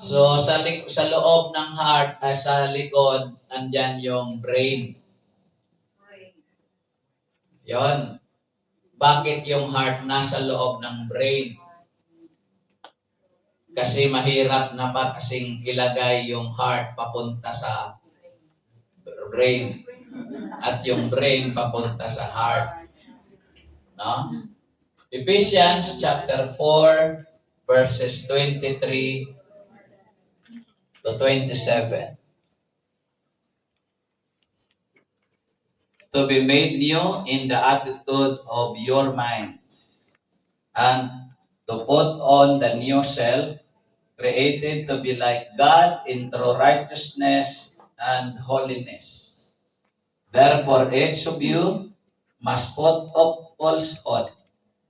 So, sa loob ng heart, sa likod, andyan yung brain. Yon. Bakit yung heart nasa loob ng brain? Kasi mahirap na ba kasing ilagay yung heart papunta sa brain at yung brain papunta sa heart. No? Ephesians chapter 4 verses 23 to 27. To be made new in the attitude of your minds, and to put on the new self, created to be like God in true righteousness and holiness. Therefore, each of you must put off falsehood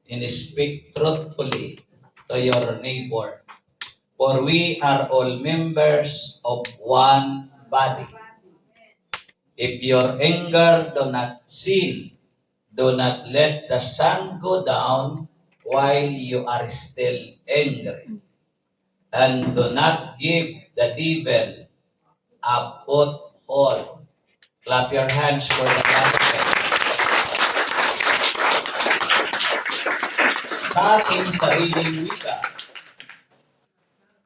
and speak truthfully to your neighbor. For we are all members of one body. If your anger do not sin, do not let the sun go down while you are still angry. And do not give the devil a foothold. Clap your hands for the gospel. Sa aking sariling wika,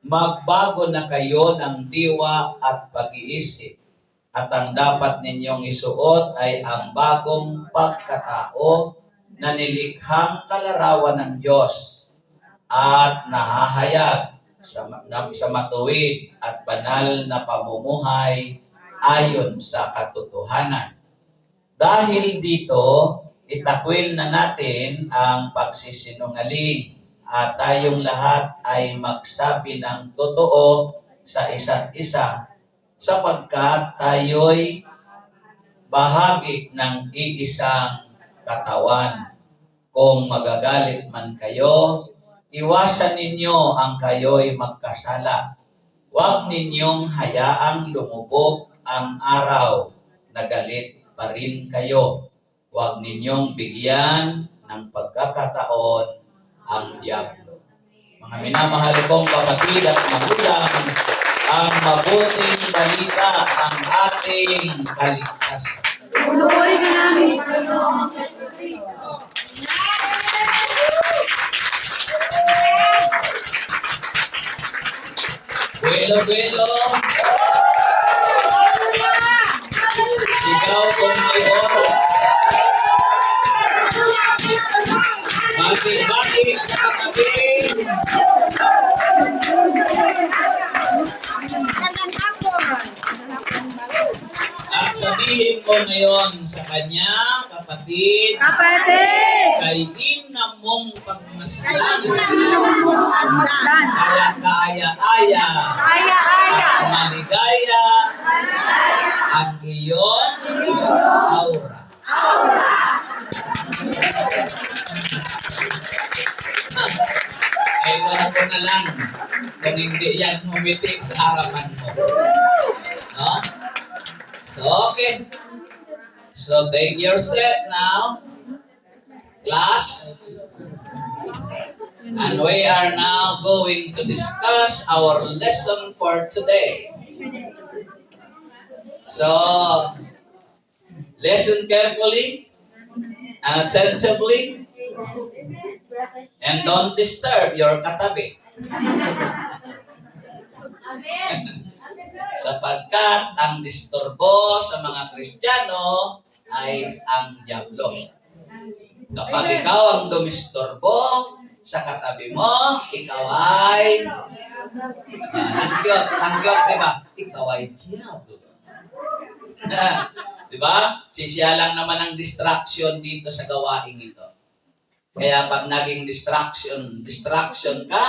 magbago na kayo ng diwa at pag-iisip, at ang dapat ninyong isuot ay ang bagong pagkatao na nilikhang kalarawan ng Diyos at nahahayag sa matuwid at banal na pamumuhay ayon sa katotohanan. Dahil dito, itakwil na natin ang pagsisinungaling at tayong lahat ay magsabi ng totoo sa isa't isa sapagkat tayo'y bahagi ng iisang katawan. Kung magagalit man kayo, iwasan ninyo ang kayo'y magkasala. Huwag ninyong hayaang lumubog ang araw na galit pa rin kayo. Huwag ninyong bigyan ng pagkakataon ang diablo. Mga minamahal kong kapatid at magulang, ang mabuting balita ang ating kaligtasan. Punuin ka namin, Panginoon. Buelo. Sigaw kung may oras. Bati-bati sa katabi. At sabihin ko ngayon sa kanya, kapatid, kay ina mong pagmasdan, kaya-aya, at maligaya, ang iyong aura. Ewan ko na lang kung hindi yan humitik sa harapan mo. No? So, okay. So, take your seat now. Class. And we are now going to discuss our lesson for today. So, listen carefully and attentively and don't disturb your katabi. Sapagkat ang disturbo sa mga Kristiyano ay ang diablo. Kapag ikaw ang dumisturbo sa katabi mo, ikaw ay langgyot, diba? Ikaw ay diablo. Diba? Siya lang naman ang distraction dito sa gawaing ito. Kaya pag naging distraction ka,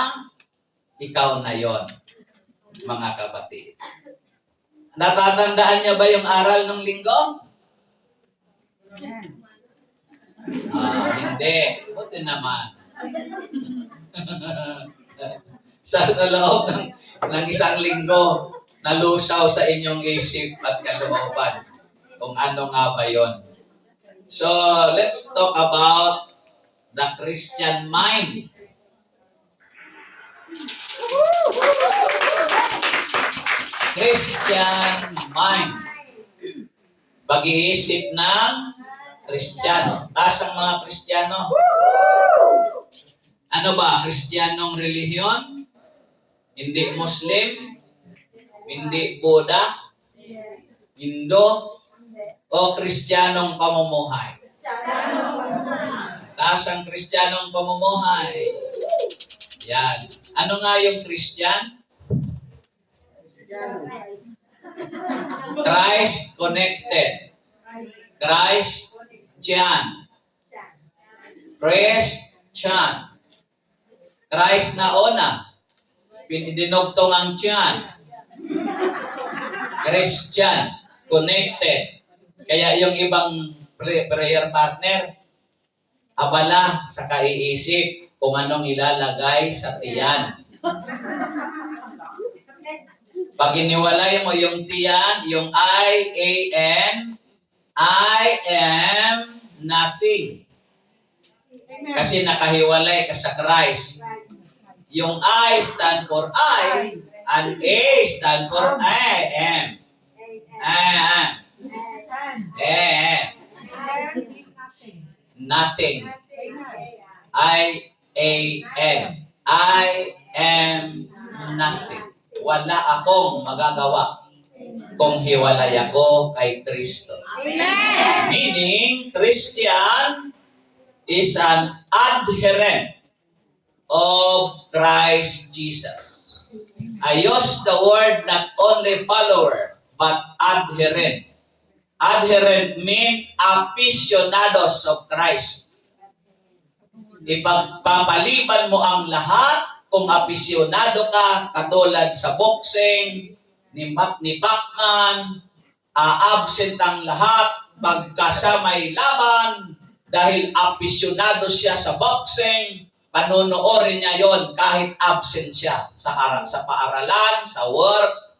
ikaw na yon, mga kapatid. Natatandaan niyo ba yung aral ng linggo? Hindi. Buti naman. sa loob ng isang linggo, nalusaw sa inyong isip at kalooban kung ano nga ba yon. So, let's talk about the Christian mind. Christian mind. Pag-iisip ng Kristiyano. Taas ang mga Kristiyano. Ano ba? Kristiyanong relihiyon? Hindi Muslim? Hindi Buddha? Hindu? O Kristiyanong pamumuhay? Taas ang Kristiyanong pamumuhay. Yan. Ano nga yung Christian? Christ connected. Christian. Christian. Christ na una. Pinidinugtong ang tiyan. Christian. Connected. Kaya yung ibang prayer partner, abala sa kaiisip kung anong ilalagay sa tiyan. Pag iniwalay mo yung tiyan, yung I-A-N, I am nothing. Kasi nakahiwalay ka sa Christ. Yung I stand for I, and A stand for I am. Nothing. I-A-N. I am nothing. Wala akong magagawa kung hiwalay ako kay Kristo. Amen. Meaning, Christian is an adherent of Christ Jesus. I use the word not only follower, but adherent. Adherent means aficionados of Christ. Ipagpapaliban mo ang lahat kung aficionado ka, katulad sa boxing, ni Pacman, absent ang lahat, pagkasamay laban, dahil aficionado siya sa boxing, panonoorin niya yon kahit absent siya sa paaralan, sa work.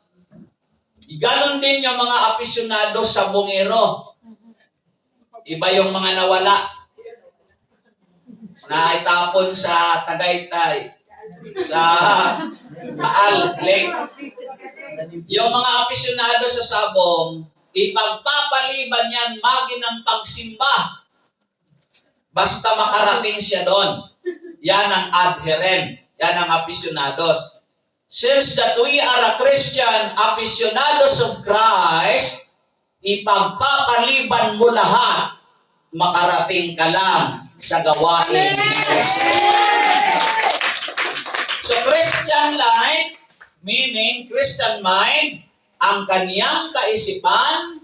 Ganon din yung mga aficionado sa bungero. Iba yung mga nawala na itapon sa Tagaytay, sa Taal Lake. Yung mga aficionado sa sabong, ipagpapaliban yan ng pagsimba. Basta makarating siya doon. Yan ang adherent. Yan ang aficionados. Since that we are a Christian, aficionados of Christ, ipagpapaliban mo lahat, makarating ka lang sa gawain ni Kristo. So Christian life, meaning Christian mind, ang kaniyang kaisipan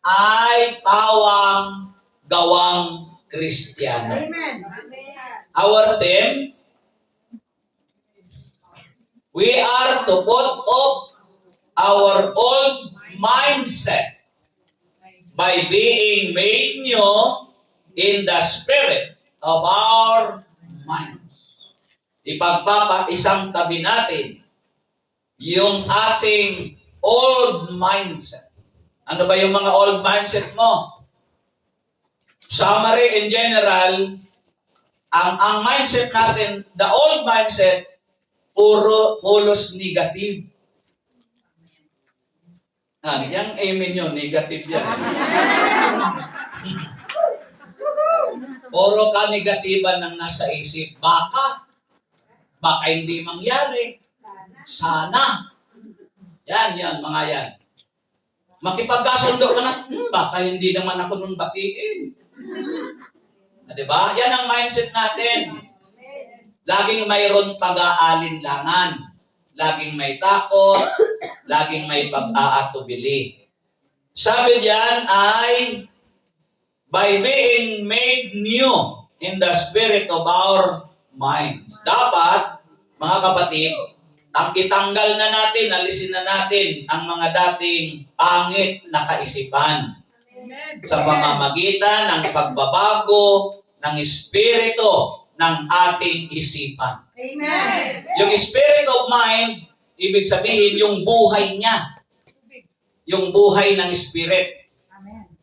ay pawang gawang Kristiyano. Our theme, we are to put off our old mindset by being made new in the spirit of our mind. Ipagpapaisang tabi natin yung ating old mindset. Ano ba yung mga old mindset mo? Summary in general, ang mindset natin, the old mindset, puros negative. Yung amen yun, negative yan. Puro ka negatiban ng nasa isip. Baka hindi mangyari. Sana. Yan, mga yan. Makipagkasundo ka na, baka hindi naman ako nung batiin. Diba? Yan ang mindset natin. Laging mayroon pag-aalinlangan. Laging may takot. Laging may pag-aatubili. Sabi diyan ay, by being made new in the spirit of our minds. Dapat, mga kapatid, ang itanggal na natin, alisin na natin ang mga dating pangit na kaisipan. Sa pamamagitan ng pagbabago ng espiritu ng ating isipan. Amen. Yung spirit of mind, ibig sabihin yung buhay niya. Yung buhay ng spirit.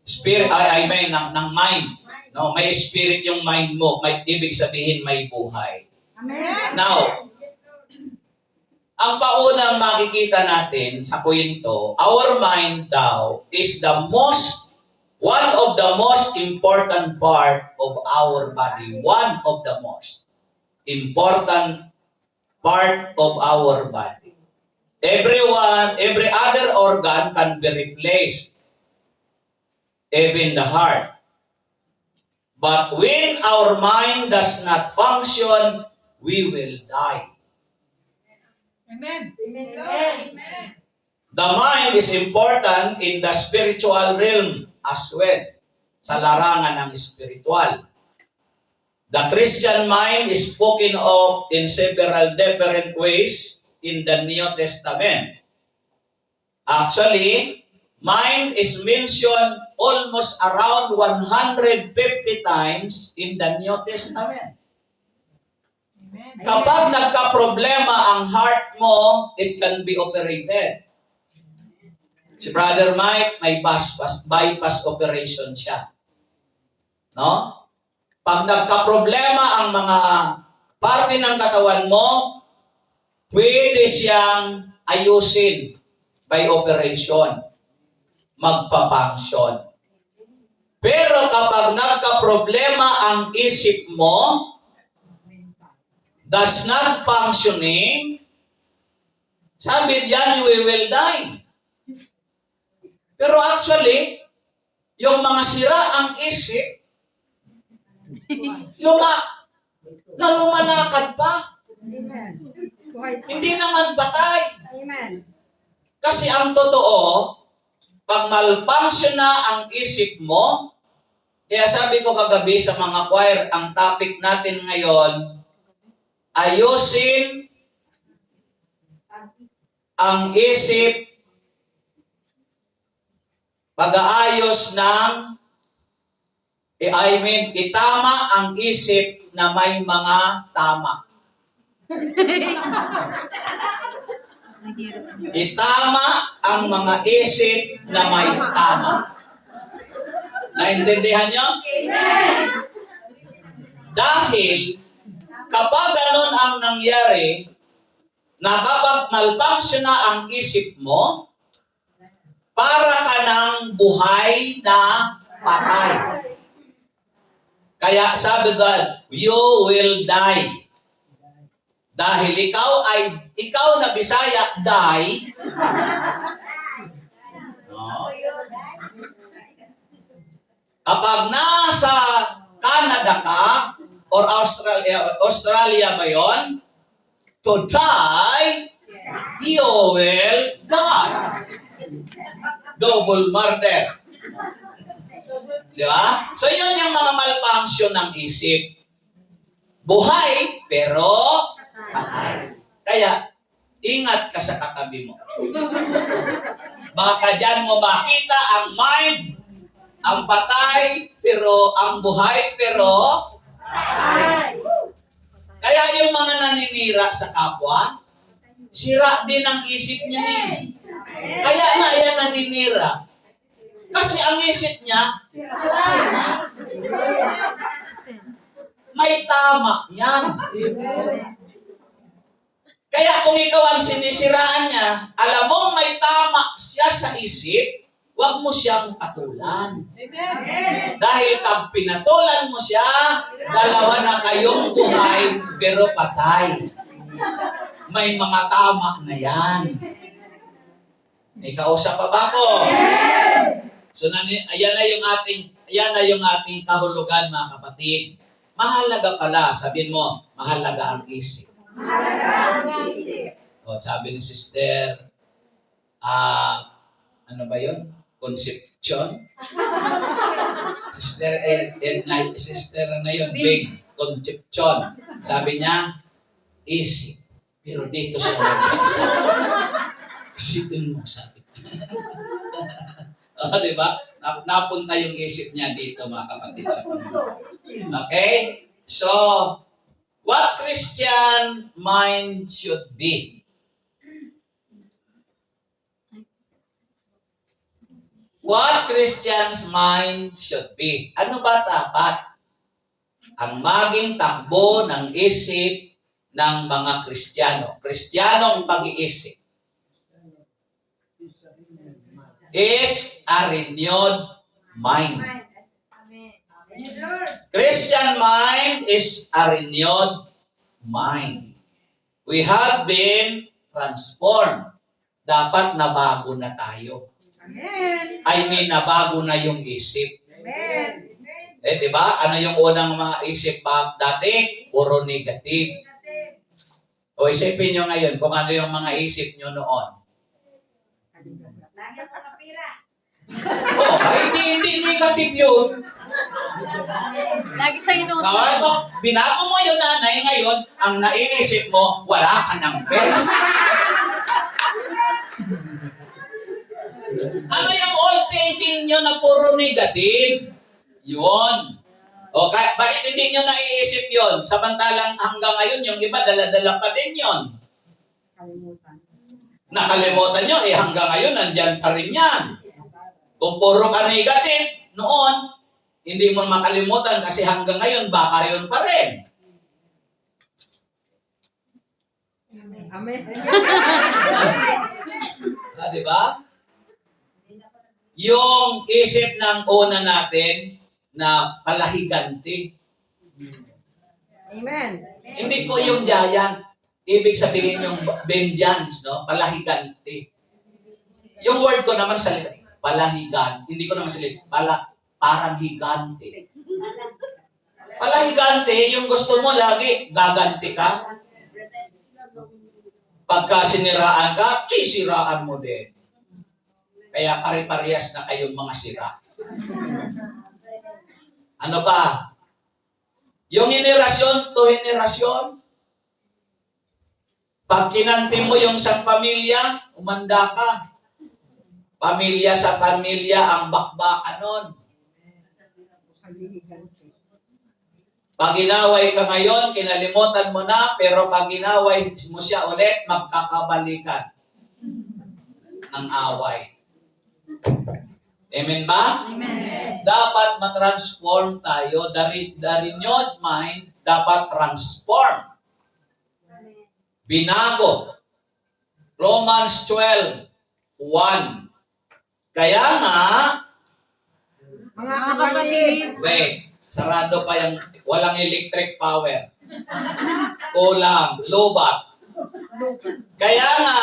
Spirit, I mean, ng mind. No, may spirit yung mind mo. Ibig sabihin may buhay. Amen. Now, ang paunang makikita natin sa kwento, our mind daw is one of the most important part of our body. One of the most important part of our body. Every other organ can be replaced, even the heart. But when our mind does not function, we will die. Amen. The mind is important in the spiritual realm as well, sa larangan ng spiritual. The Christian mind is spoken of in several different ways in the New Testament. Actually, mind is mentioned almost around 150 times in the New Testament. Kapag nagka-problema ang heart mo, it can be operated. Si Brother Mike, may bypass operation siya. No? Pag nagka-problema ang mga parte ng katawan mo, pwede siyang ayusin by operation. Magpa-function. Pero kapag nagka-problema ang isip mo, does not functioning, sabi diyan, we will die. Pero actually, yung mga sira ang isip, lumalakad pa. Amen. Hindi naman patay. Amen. Kasi ang totoo, pag malfunction na ang isip mo, kaya sabi ko kagabi sa mga choir, ang topic natin ngayon, ayusin ang isip, pag-aayos ng, itama ang isip na may mga tama. Itama ang mga isip na may tama. Naintindihan nyo? Dahil, kapag ganun ang nangyari, na kapag malfunction na ang isip mo, para ka ng buhay na patay. Kaya sabi doon, you will die. Dahil ikaw na Bisaya, die. No? Kapag nasa Canada ka, or Australia ba yun? To die, you will die. Double murder. Di ba? So yun yung mga malfunction ng isip. Buhay, pero patay. Kaya, ingat ka sa katabi mo. Baka dyan mo makita ang mind, ang patay, pero ang buhay, pero patay. Kaya yung mga naninira sa kapwa, sira din ang isip niya eh. Kaya nga yan naninira. Kasi ang isip niya, sira. May tama yan. Kaya kung ikaw ang sinisiraan niya, alam mo may tama siya sa isip, huwag mo siyang patulan. Dahil pag pinatulan mo siya, dalawa na kayong buhay, pero patay. May mga tama na yan. May kausap pa ba ko? So, ayan na yung ating kahulugan, mga kapatid. Mahalaga pala, sabihin mo, mahalaga ang isip. Mahalaga ang isip. O, sabi ni Sister, ano ba yun? Conception? Sister Sister na yun, Big Conception. Sabi niya, isip. Pero dito sa website, isipin mo, sabi. O, diba? Napunta yung isip niya dito, mga kapatid, sa Panginoon. Okay? So, what Christian mind should be? What Christian's mind should be? Ano ba dapat ang maging takbo ng isip ng mga Kristiyano. Kristiyanong pag-iisip is a renewed mind. Christian mind is a renewed mind. We have been transformed. Dapat nabago na tayo. Amen. I mean, nabago na yung isip. Amen. Eh, di ba? Ano yung unang mga isip pa dati? Puro negative. O isipin nyo ngayon kung ano yung mga isip nyo noon. Lagi sa kapira. Oh, ay, hindi negative yun. Lagi siya inuutos. Ito, binago mo yung nanay ngayon, ang naiisip mo, wala ka ng pera. Ano yung old thinking nyo na puro negative? Yun. O, bakit hindi nyo naiisip yun? Samantalang hanggang ngayon, yung iba, dala-dala pa din yun. Kalimutan. Nakalimutan nyo, hanggang ngayon, nandyan pa rin yan. Kung puro ka negative, noon, hindi mo makalimutan kasi hanggang ngayon, baka yun pa rin. Amen. Di ba? Yung isip ng una natin na palahiganti. Amen. Hindi po yung giant. Ibig sabihin yung vengeance, no? Palahiganti. Yung word ko naman salita, palahigan. Hindi ko naman salita, parang higante. Palahigante, yung gusto mo lagi, gaganti ka. Pagka siniraan ka, sisiraan mo din. Kaya pare-parehas na kayong mga sira. Ano pa? Yung henerasyon to henerasyon, pag kinanti mo yung isang pamilya, umanda ka. Pamilya sa pamilya ang bakbakan nun. Pag inaway ka ngayon, kinalimutan mo na, pero pag inaway mo siya ulit, magkakabalikan ng away. Amen ba? Amen. Dapat matransform tayo. The renewed mind dapat transform. Binago. Romans 12:1. Kaya nga, Mga kapatid. wait, sarado pa yung walang electric power. Kulang, lubat. Kaya nga,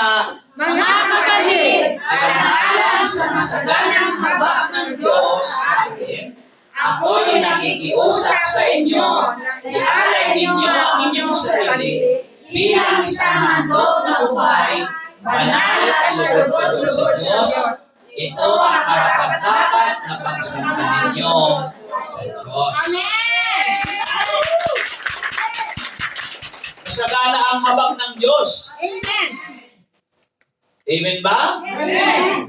Mga kapatid. alang-alang sa masaganang habag ng Diyos sa atin, ako'y nakikiusap sa inyo, ialay ninyo ang inyong sarili bilang isang handog na buhay, banal at lugod-lugod sa Diyos. Ito ang karapat-dapat na pagsamba ninyo sa Diyos. Masagana ang habag ng Diyos. Amen. Amen ba? Amen.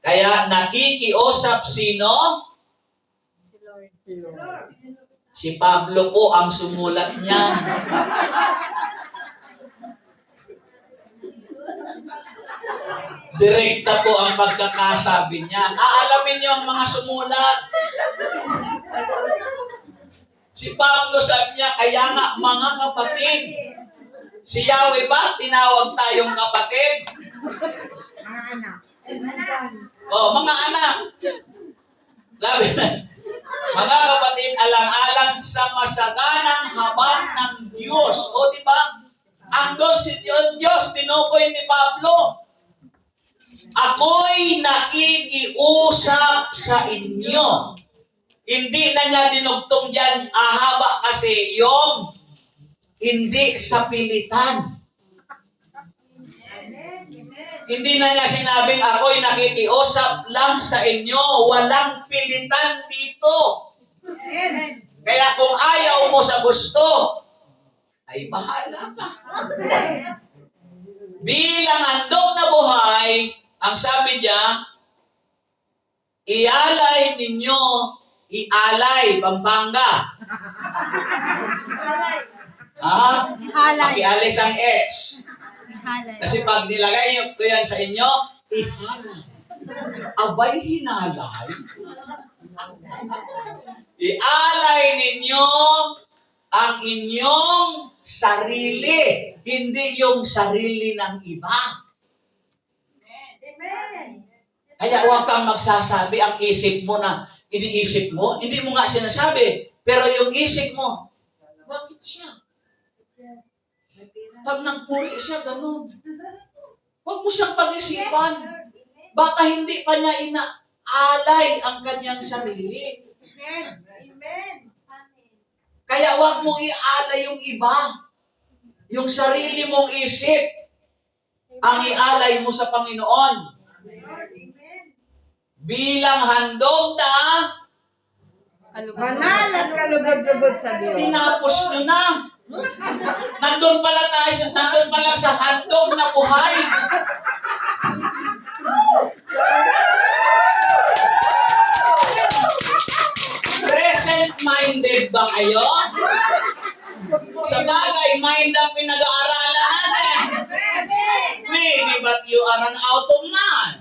Kaya nakikiusap sino? Si Pablo po ang sumulat niyan. Direkta po ang pagkakasabi niya. Aalamin niyo ang mga sumulat. Si Pablo sabi niya, kaya nga mga kapatid, si Yahweh ba tinawag tayong kapatid? Mga anak. Oh, mga anak. Sabi na, mga kapatid, alang-alang sa masaganang habag ng Diyos. O, di ba? Ang si Diyos, tinukoy ni Pablo. Ako'y nakikiusap sa inyo. Hindi na niya dinugtong dyan, ahaba kasi yung hindi sa pilitan. Hindi na niya sinabing ako'y nakikiusap lang sa inyo. Walang pilitan dito. Kaya kung ayaw mo sa gusto, ay bahala ka. Bilang handog na buhay, ang sabi niya, ialay ninyo, ialay, Pampanga. Ihalay. Pakialis ang H. Ihalay. Kasi pag nilagay ko yan sa inyo, ihalay. Abay, hinalay. Ialay ninyo ang inyong sarili, hindi yung sarili ng iba. Amen. Kaya huwag kang magsasabi ang isip mo na iniisip mo, hindi mo nga sinasabi. Pero yung isip mo, bakit siya? Pag nagpuri siya, ganun. Huwag mo siyang pag-isipan. Baka hindi pa niya inaalay ang kanyang sarili. Amen. Kaya huwag mong ialay yung iba. Yung sarili mong isip, ang ialay mo sa Panginoon. Amen. Bilang handog na Banal at kalugod-lugod sa Diyos. tinapos nyo na. Nandun pala sa handog na buhay. Present-minded ba kayo? Sa bagay, mind ang pinag-aaralan natin. Maybe, but you are an out of mind.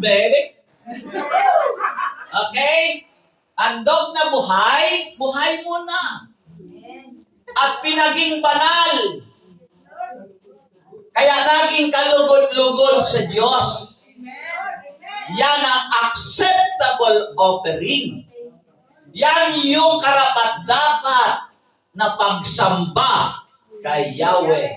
Baby? Okay? Handog na buhay, buhay mo na. At pinaging banal. Kaya naging kalugod-lugod sa Diyos. Yan ang acceptable offering. Yan yung karapat-dapat na pagsamba kay Yahweh.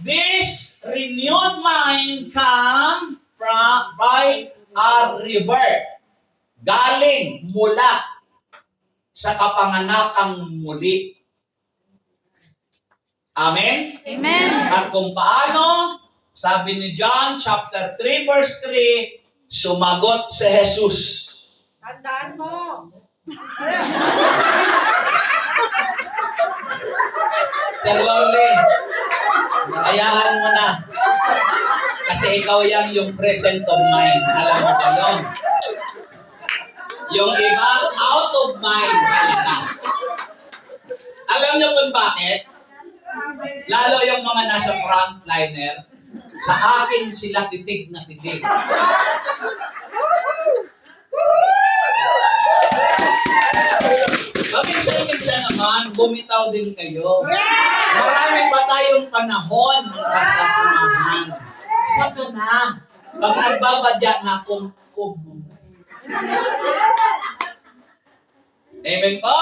This renewed mind come from by a river. Galing mula sa kapanganakang muli. Amen? Amen. At kung paano, sabi ni John chapter 3 verse 3, sumagot si Jesus. Tandaan mo. Mr. Lorly, hayaan mo na. Kasi ikaw yan yung present of mind. Alam mo ba yun? Yung iba, out of mind. Alam niyo kung bakit? Lalo yung mga nasa frontliner, sa akin sila titig na titig. Paminsan-minsan naman, bumitaw din kayo. Marami pa tayong panahon ng pagsasamahan. Saka na. Pag nagbabadya na kung Amen po?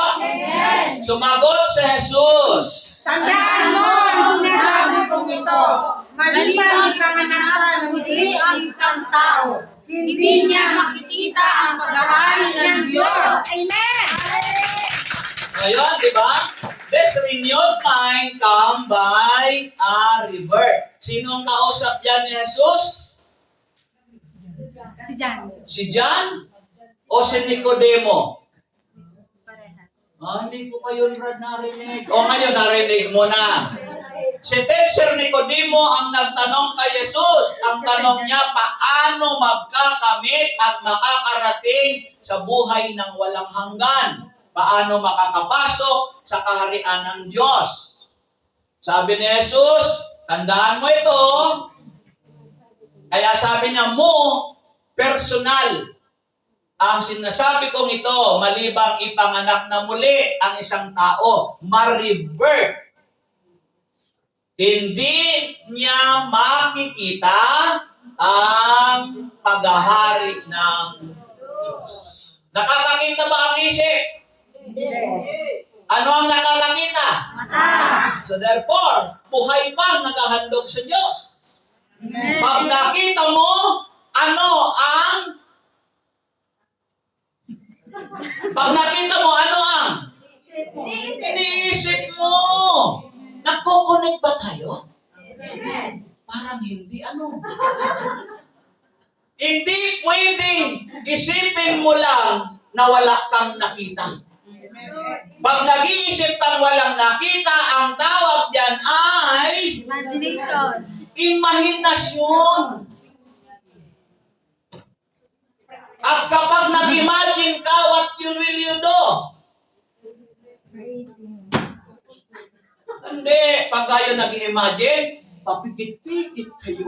Sumagot si Jesus. Tandaan mo ang sinasabi kong ito. Maliban ipanganak pa ng muli ang isang tao, hindi niya makikita ang paghahari ng Diyos. Amen! Ngayon, di ba? This renewed mind come by a river. Sinong kausap yan ni Jesus? Si Jan. Si John o si Nicodemo? Parehas. Hindi ko kayo narinig. O ngayon, narinig mo na. Si Teacher Nicodemo ang nagtanong kay Jesus. Ang tanong niya, paano magkakamit at makakarating sa buhay ng walang hanggan? Paano makakapasok sa kaharian ng Diyos? Sabi ni Jesus, tandaan mo ito. Kaya sabi niya, personal. Ang sinasabi kong ito, malibang ipanganak na muli ang isang tao, ma-rebirth. Hindi niya makikita ang paghahari ng Diyos. Nakakakita ba ang isip? Ano ang nakakakita? Mata. So therefore, buhay pa naghahandog sa Diyos. Amen. Pag nakita mo, ano ang iniisip mo? Nagko-connect ba tayo? Parang hindi, Hindi pwedeng isipin mo lang na wala kang nakita. Pag nag-iisip kang walang nakita, ang tawag dyan ay Imagination. imahinasyon. At kapag nag-imagine ka, what will you do? Hindi. Pag kayo nag-imagine, papikit-pikit kayo.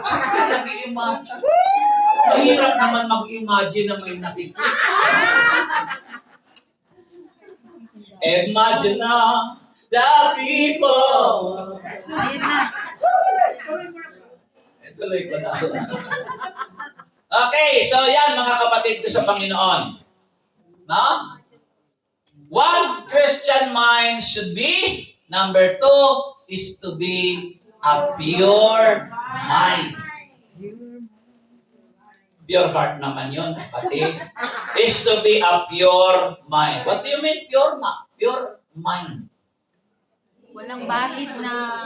Siyempre nag-imagine. Mahirap naman mag-imagine na may nakikita. Imagine na the people. Ayun na. Tuloy ko na. Okay, so yan mga kapatid ko sa Panginoon. No? One Christian mind should be. Number 2 is to be a pure mind. Pure heart naman yun, kapatid. Is to be a pure mind. What do you mean pure mind? Walang bahid na...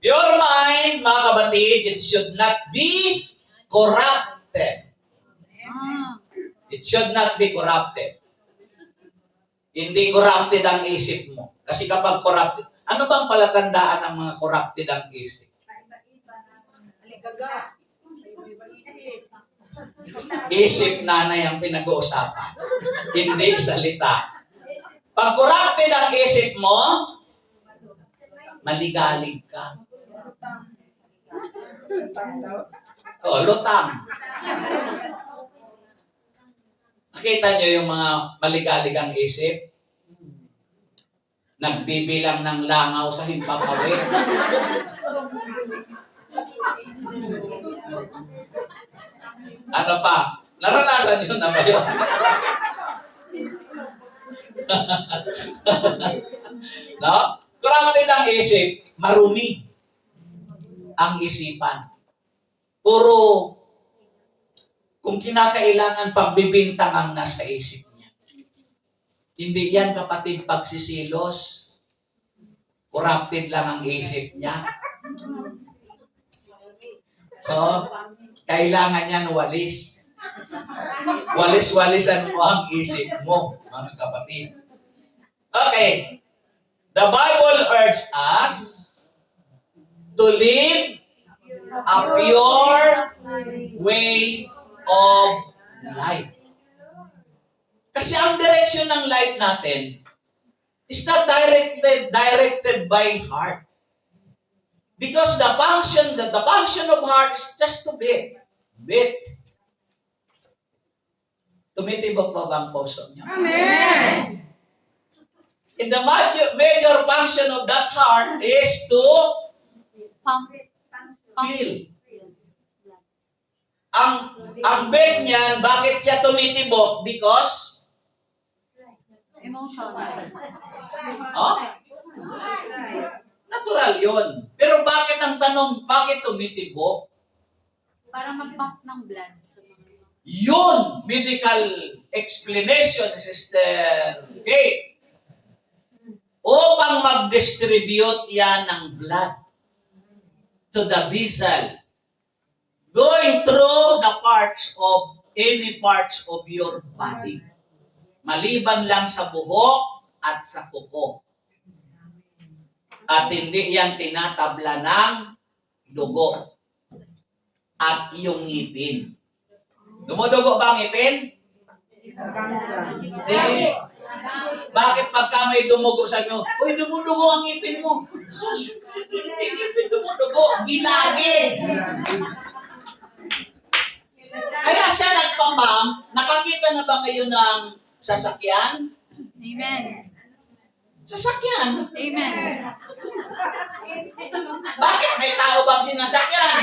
Pure mind, mga kapatid, it should not be corrupted. Ah, It should not be corrupted. Hindi corrupted ang isip mo. Kasi kapag corrupted, ano bang palatandaan ng mga corrupted ang isip? Isip nanay ang pinag-uusapan. Hindi salita. Pag corrupted ang isip mo, maligalig ka. O, lutang. Nakita nyo yung mga maligalig ang isip? Nagbibilang ng langaw sa himpapawid. Ano pa? Naranasan nyo na ba yun? No? Corrupted ang isip, marumi ang isipan. Puro kung kinakailangan pagbibintang ang nasa isip niya. Hindi yan, kapatid, pagsisilos. Corrupted lang ang isip niya. So, kailangan yan walis. Walis-walisan mo ang isip mo, mga kapatid. Okay. The Bible urges us to live a pure way of life. Kasi ang direction ng life natin is not directed by heart. Because the function of heart is just to beat. Tumitibok pa ba ang puso niyo? Amen. And the major function of that heart is to pump. feel. Ang beat niyan, bakit siya tumitibok? Because Emotion. oh, natural yun. Pero bakit ang tanong, bakit tumitibok? Para mag-pump ng blood. So, Yun, medical explanation, Sister Kate. Upang mag-distribute yan ng blood to the vessel, going through the any parts of your body. Maliban lang sa buhok at sa kuko. At hindi yan tinatabla ng dugo at yung ngipin. Dumudugo ba ang ngipin? Hindi. Bakit pagka may dumugo, sabi mo, uy, dumudugo ang ngipin mo. Sus, hindi ngipin dumudugo. Gilagi. Kaya siya nagpapam, nakakita na ba kayo ng sasakyan? Amen. Sasakyan. Amen. Bakit may tao bang sinasakyan?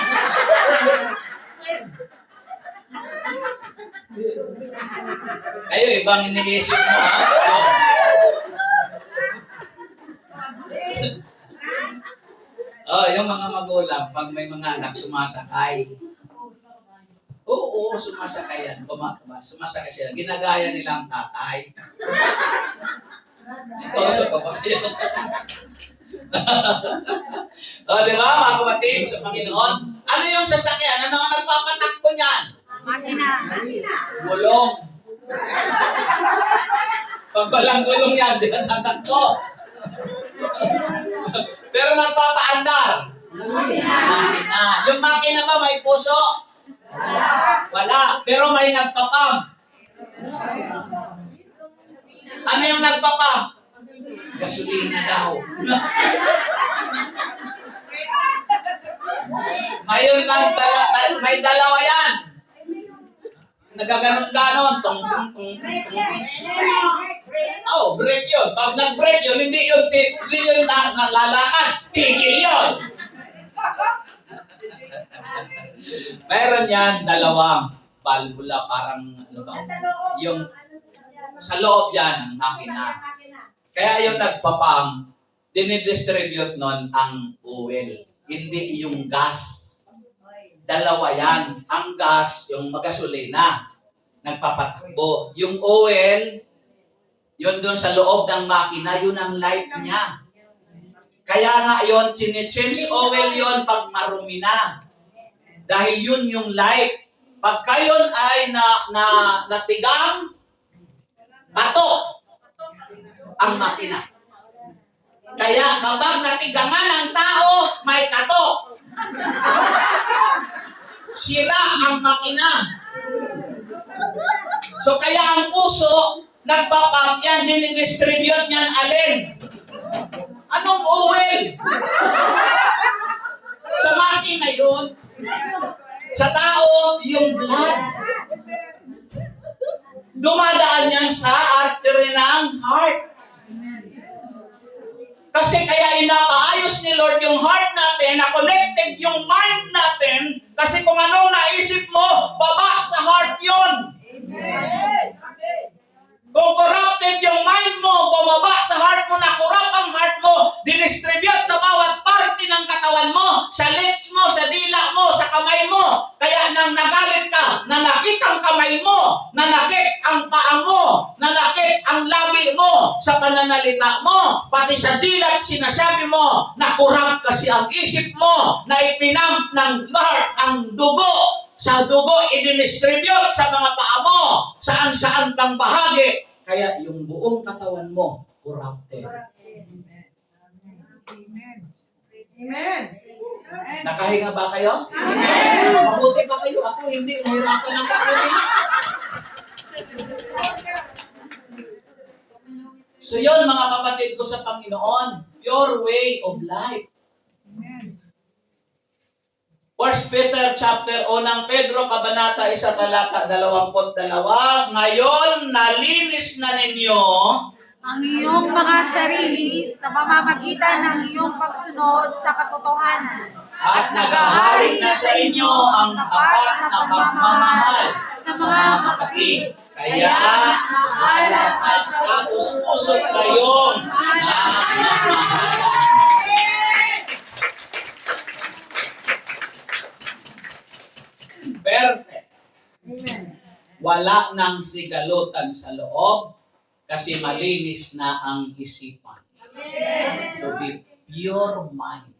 Kayo, ibang iniisip mo, ha? Oh, yung mga magulang, pag may mga anak sumasakay. Oo, sumasakay yan. Sumasakay sila. Ginagaya nila ang tatay. Ikaw, sa papakayan. O, di ba, mga kapatid, sa Panginoon? Ano yung sasakyan? Ano ang nagpapatakbo niyan? Makina. Gulong. Pag walang gulong yan, di na tatakbo. Pero nagpapaandar. Makina. Yung makina ba may puso? Wala. Pero may nagpapam. Ano yung nagpapam? Gasolina daw. Ngayon may dalawa yan. Nagaganon-ganon. Tong, tong, tong, tong, tong. Oh, break yun. Pag nag-break yun, hindi yun nalalakad. Tigil yun. Meron yan, dalawang valvula, parang ano ba? Yung sa loob yan ng makina. Kaya yung nagpapam, dinidistribute nun ang oil, hindi yung gas. Dalawa yan. Ang gas, yung magasolina, nagpapatakbo. Yung oil, yun doon sa loob ng makina, yun ang light niya. Kaya nga yun, change oil yun pag marumi na. Dahil yun yung light. Pagka yun ay natigang, kato ang makina. Kaya kapag natigangan ang tao, may kato. Sira ang makina. So kaya ang puso, nagpapump yan, dinidistribute niyan alin? Anong oil? Sa makina yun. Sa tao, yung blood. Dumadaan yan sa artery ng heart. Kasi kaya inapaayos ni Lord yung heart natin, na connected yung mind natin, kasi kung anong naisip mo, baba sa heart yun. Kung corrupted yung mind mo, bumaba sa heart mo, na corrupt ang heart mo, dinistribute sa bawat parte ng katawan mo, sa lips mo, sa dila mo, sa kamay mo. Kaya nang nagalit ka, nanakit ang kamay mo, nanakit ang paa mo, nanakit ang labi mo, sa pananalita mo, pati sa dilat sinasabi mo, na corrupt kasi ang isip mo, na ipinamp ng Lord ang dugo. Sa dugo, i-distribute sa mga paa mo, saan-saan pang bahagi. Kaya yung buong katawan mo, corrupted. Amen. Nakahinga ba kayo? Amen. Mabuti ba kayo? Ako hindi. Mahirapan ako. So yun, mga kapatid ko sa Panginoon, pure way of life. 1 Peter chapter 1, Pedro kabanata 1 talata 22. Ngayon nalinis na ninyo ang iyong mga sarili sa pamamagitan ng iyong pagsunod sa katotohanan. at nagahari na sa inyo ang tapat na pagmamahal sa mga kapatid. Kaya maalam at kapus-puso kayong perfect. Wala nang sigalutan sa loob kasi malinis na ang isipan. To be pure mind.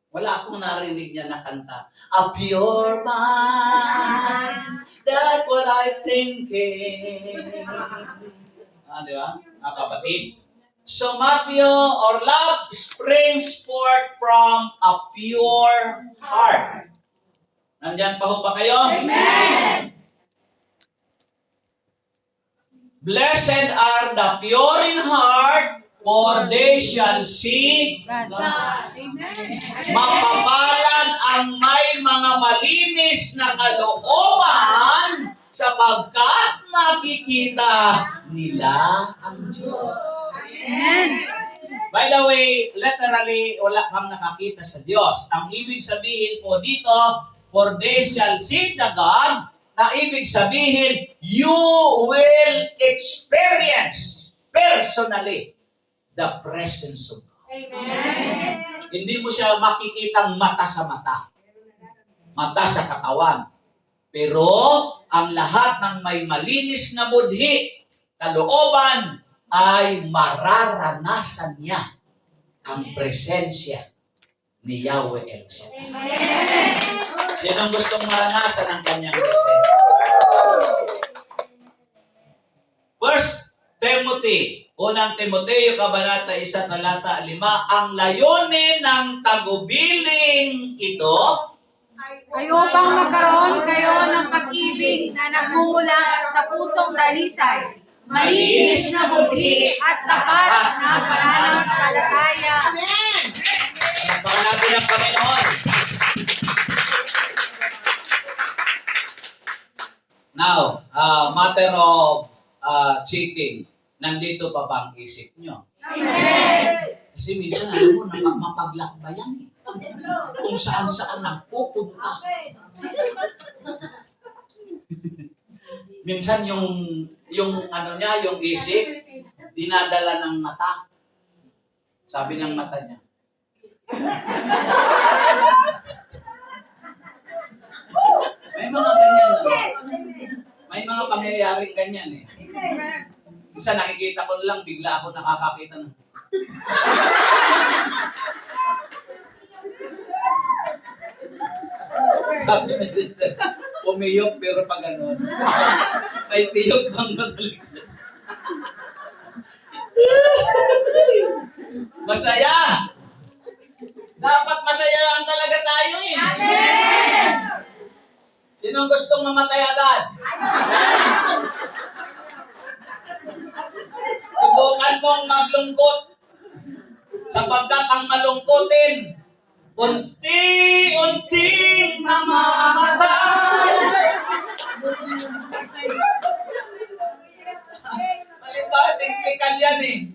Wala akong narinig niya na kanta. A pure mind, that's what I'm thinking. Di ba? Mga kapatid. So Matthew or love springs forth from a pure heart. Nandyan pa ho ba kayo? Amen! Blessed are the pure in heart, for they shall see God. Mapapalad ang may mga malinis na kalooban sapagkat makikita nila ang Diyos. Amen. By the way, literally, wala kang nakakita sa Diyos. Ang ibig sabihin po dito, for they shall see the God, na ibig sabihin, you will experience personally the presence of God. Amen. Hindi mo siya makikitang mata sa mata. Mata sa katawan. Pero, ang lahat ng may malinis na budhi, kalooban, ay mararanasan niya ang presensya ni Yahweh El Shaddai. Sinong gustong maranasan ang kanyang presensya? 1 Timothy, unang Timoteo, kabanata 1, talata 5, ang layunin ng tagubiling ito Ay upang magkaroon kayo ng pag-ibig na nagmumula sa pusong dalisay, malinis na budhi at tapat na pananampalataya. Amen. Baka natin ang Panginoon. Now, matter of cheating, nandito pa ba ang isip nyo? Kasi minsan, alam mo, mapaglakbayan eh. Kung saan-saan nagpupunta. Minsan yung ano niya, yung isip, dinadala ng mata. Sabi ng mata niya. May mga ganyan. May mga pangyayaring ganyan eh. Minsan nakikita ko lang, bigla ako nakakakita ng sabi ni sister, umiyok pero pag ano, may piyok bang matalikod. Masaya! Dapat masaya lang talaga tayo eh. Amen! Sinong gustong mamatay agad? Subukan mong maglungkot. Sapagkat ang malungkutin, unti-unting namamatay. Maliban, technical yan eh.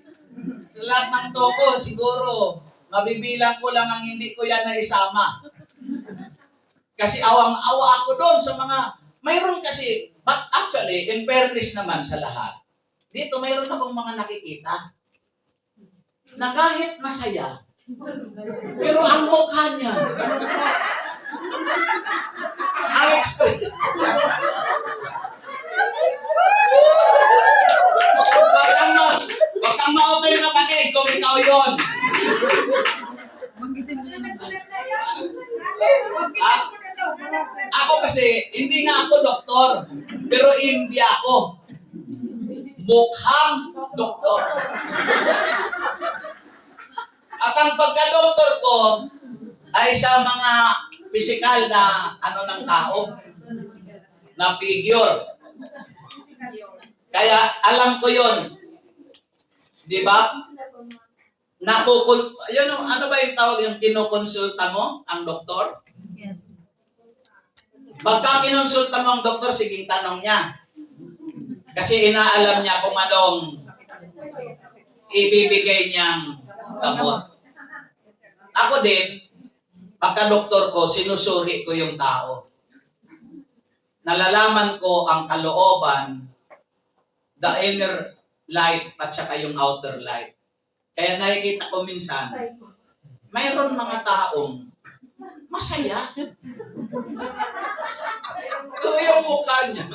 Sa lahat ng toko, siguro, mabibilang ko lang ang hindi ko yan na isama. Kasi awang-awa ako doon sa mga, mayroon kasi, but actually, in fairness naman sa lahat, dito mayroon akong mga nakikita na kahit masaya, pero ang mukha niya, ang expression, wag kang ma-open kapatid kung ikaw yun. Ako kasi, hindi nga ako doktor, pero hindi ako. Mukhang doktor. At ang pagka-doktor ko ay sa mga physical na ano ng tao, na figure. Kaya alam ko yun. Di ba? Yun, ano ba yung tawag yung kinukonsulta mo, ang doktor? Yes. Pagka kinonsulta mo ang doktor, sige tanong niya. Kasi inaalam niya kung anong ibibigay niyang gamot. Ako din, pagka-doktor ko, sinusuri ko yung tao. Nalalaman ko ang kalooban, the inner light at saka yung outer light. Kaya nakikita ko minsan, mayroon mga taong masaya. Pero yung mukha niya,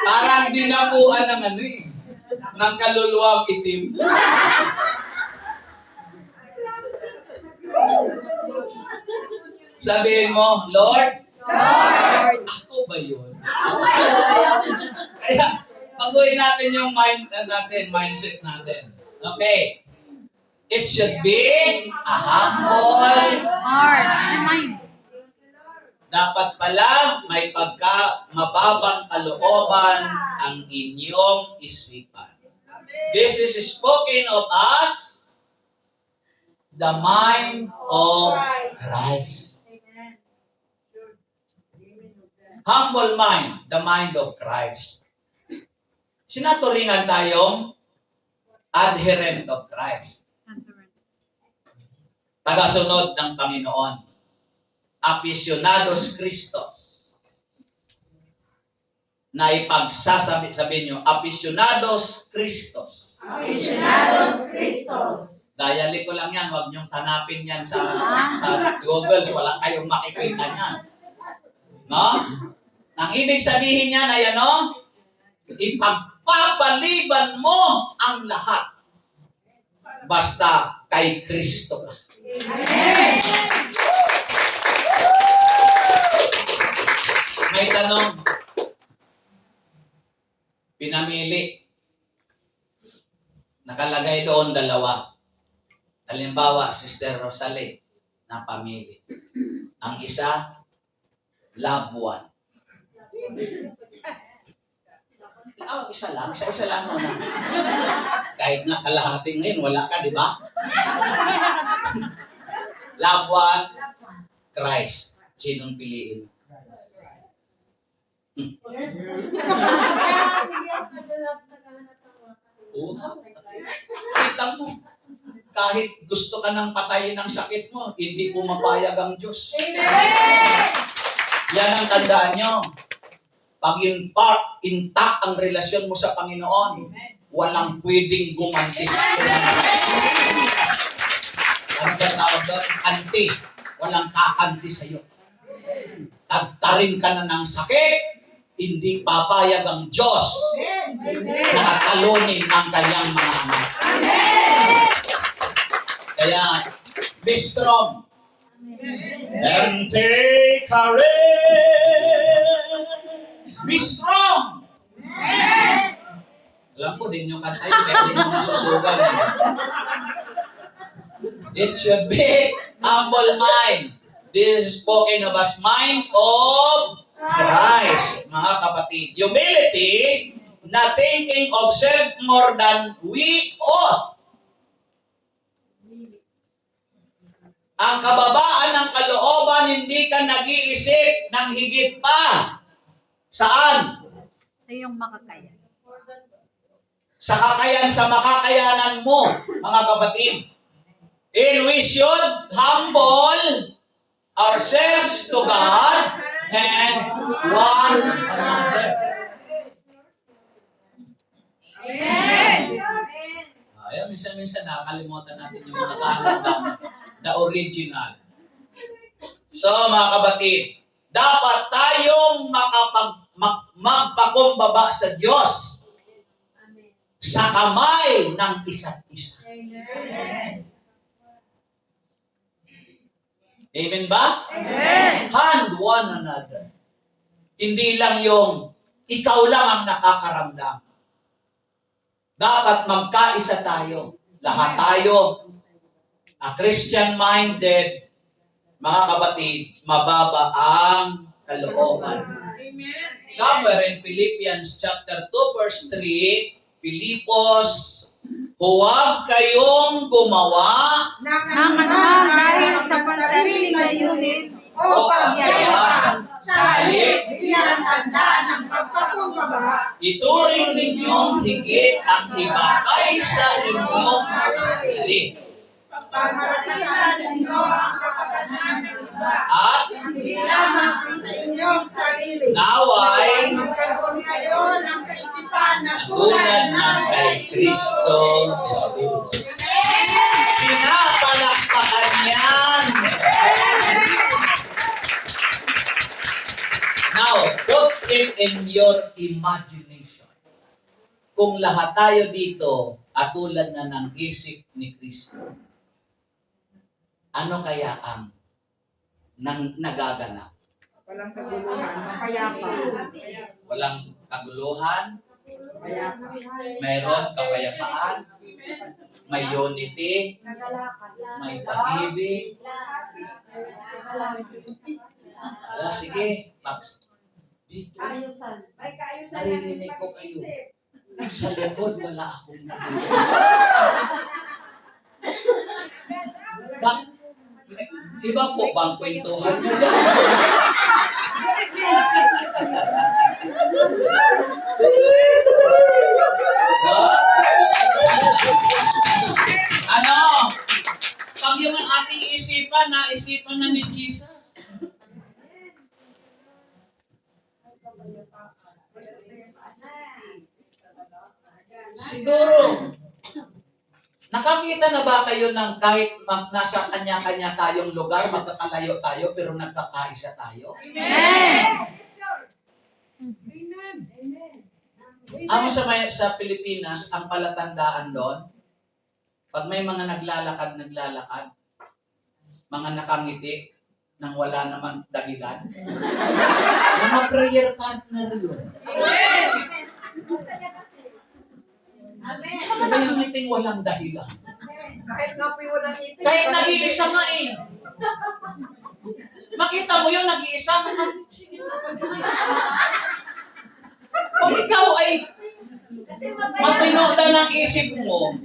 parang dinapuan ng ano eh, ng kaluluwang itim. Sabihin mo, Lord, ako ba yun? Kaya, pag-uwi natin yung mindset natin. Okay. It should be a humble. Heart. And mind. Dapat pala may mababang kalooban ang inyong isipan. This is spoken of as the mind of Christ. Humble mind, the mind of Christ. Sinaturingan tayong adherent of Christ. Tagasunod ng Panginoon. Aficionados Christos. Na ipagsasabi nyo, Aficionados Christos. Aficionados Christos. Dayali ko lang yan, huwag niyong tanapin yan sa Google. Wala kayong makikita niyan. No? Ang ibig sabihin niyan ay ano? Ipagpapaliban mo ang lahat. Basta kay Kristo ka. Amen. May tanong. Pinamili. Nakalagay doon dalawa. Halimbawa, Sister Rosalie, napamili. Ang isa, loved one. Isa lang. Isa lang muna. Kahit nga kalahati ngayon, wala ka, di ba? Love what? Christ. Sinong piliin? Kita mo, kahit gusto ka nang patayin ng sakit mo, hindi pumapayag ang Diyos. Yan ang tandaan nyo. Pag intact ang relasyon mo sa Panginoon, walang pwedeng gumanti. Ang tawag doon, anti. Walang kakanti sa'yo. Tagtarin ka na ng sakit, hindi papayag ang Diyos na talunin ang kanyang mga anak. Kaya, be strong. And take courage. Be strong. Alam mo, din yung kanta yun, kaya din yung masusugan. It should be humble mind. This is spoken of as mind of Christ, mga kapatid. Humility, na thinking of self more than we ought. Ang kababaan ng kalooban, hindi ka nag-iisip ng higit pa. Saan? Sa iyong makakaya. Sa makakayanan mo, mga kapatid. And we should humble ourselves to God and one another. Ayan, minsan-minsan nakakalimutan natin yung mga talang the original. So, mga kapatid, dapat tayong magpakumbaba sa Diyos sa kamay ng isa't isa. Amen ba? Amen. Hand one another. Hindi lang yung ikaw lang ang nakakaramdam. Dapat magkaisa tayo. Lahat tayo. Christian-minded, mga kapatid, mababa ang kalooban. Somewhere in Philippians chapter 2 verse 3, Pilipos, huwag kayong gumawa Nang anuman dahil sa pansariling layunin o pagyayabang sa halip, bilang tanda ng pagpakumbaba, ituring ninyong higit ang iba kaysa inyong sarili. pagmarakasan ninyo ang kapakanan ng iba, At hindi lamang ang sa inyong sarili. naway Magkaroon kayo ng kaisipan na tulad ng kay Kristo Jesus. Pinapalakpakan yan. Now, put it in your imagination. Kung lahat tayo dito at tulad na ng isip ni Kristo, ano kaya ang nagaganap? Walang kaguluhan, mapayapa. Walang kaguluhan, Mapayapa. mayroon kapayapaan, may unity, may pag-ibig. Sige, dito, naririnig ko kayo. Sa likod, wala akong narinig. Iba po bang kwentuhan nyo yan? Ano? Pag yung ating isipan, naisipan na ni Jesus. Siguro, nakakita na ba kayo ng kahit nasa kanya-kanya tayong lugar, magkakalayo tayo, pero nagkakaisa tayo? Sa Pilipinas, ang palatandaan doon, pag may mga naglalakad, mga nakangiti, nang wala naman dahilan, mga prayer partner yun. Mga nakangiting walang dahilan. Kahit nga po'y walang ipin. Kahit nag-iisa nga eh. Makita mo yun, nag-iisa, sige na. Kung ikaw ay matino na ng isip mo,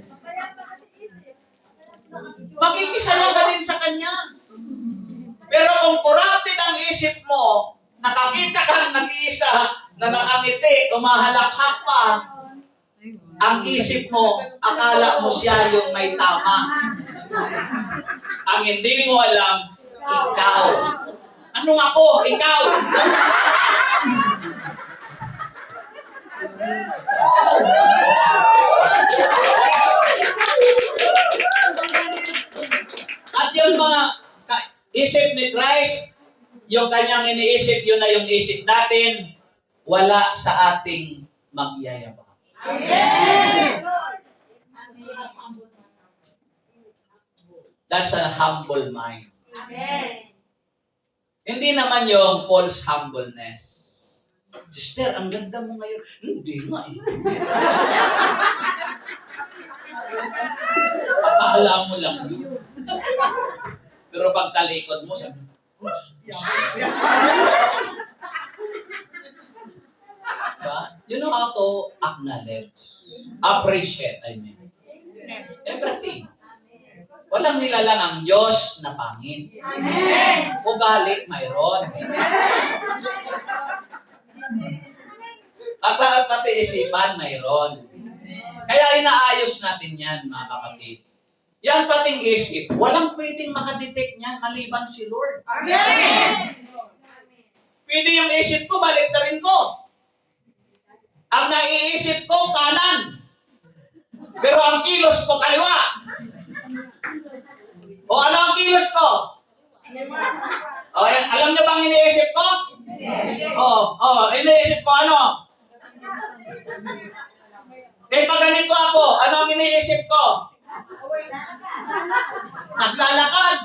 makikisa lang ka din sa kanya. Pero kung corrupted ang isip mo, nakakita kang nag-iisa na nakangiti, umahalakhak pa, ang isip mo, akala mo siya yung may tama. Ang hindi mo alam, ikaw. Anong ako? Ikaw. At yung mga isip ni Christ, yung kanyang iniisip, yun na yung isip natin, wala sa ating magyayabang. That's a humble mind. Hindi naman yung false humbleness. Sister, ang ganda mo ngayon. Hindi nga eh. Akala mo lang yun. Pero pag talikod mo, sabi, diba? You know how to acknowledge. Appreciate, I mean. Everything. Walang nilalang ang Diyos na pangit. Ugali, mayroon. At pati isipan, mayroon. Kaya inaayos natin yan, mga kapatid. Yan pating isip, walang pwedeng makadetect niyan maliban si Lord. Amen! Pwede yung isip ko, baliktarin ko. Ang naiisip ko, kanan. Pero ang kilos ko, kaliwa. O ano ang kilos ko? O, alam niyo bang iniisip ko? Iniisip ko ano? Kaya pag ganito ako, ano ang iniisip ko? Naglalakad.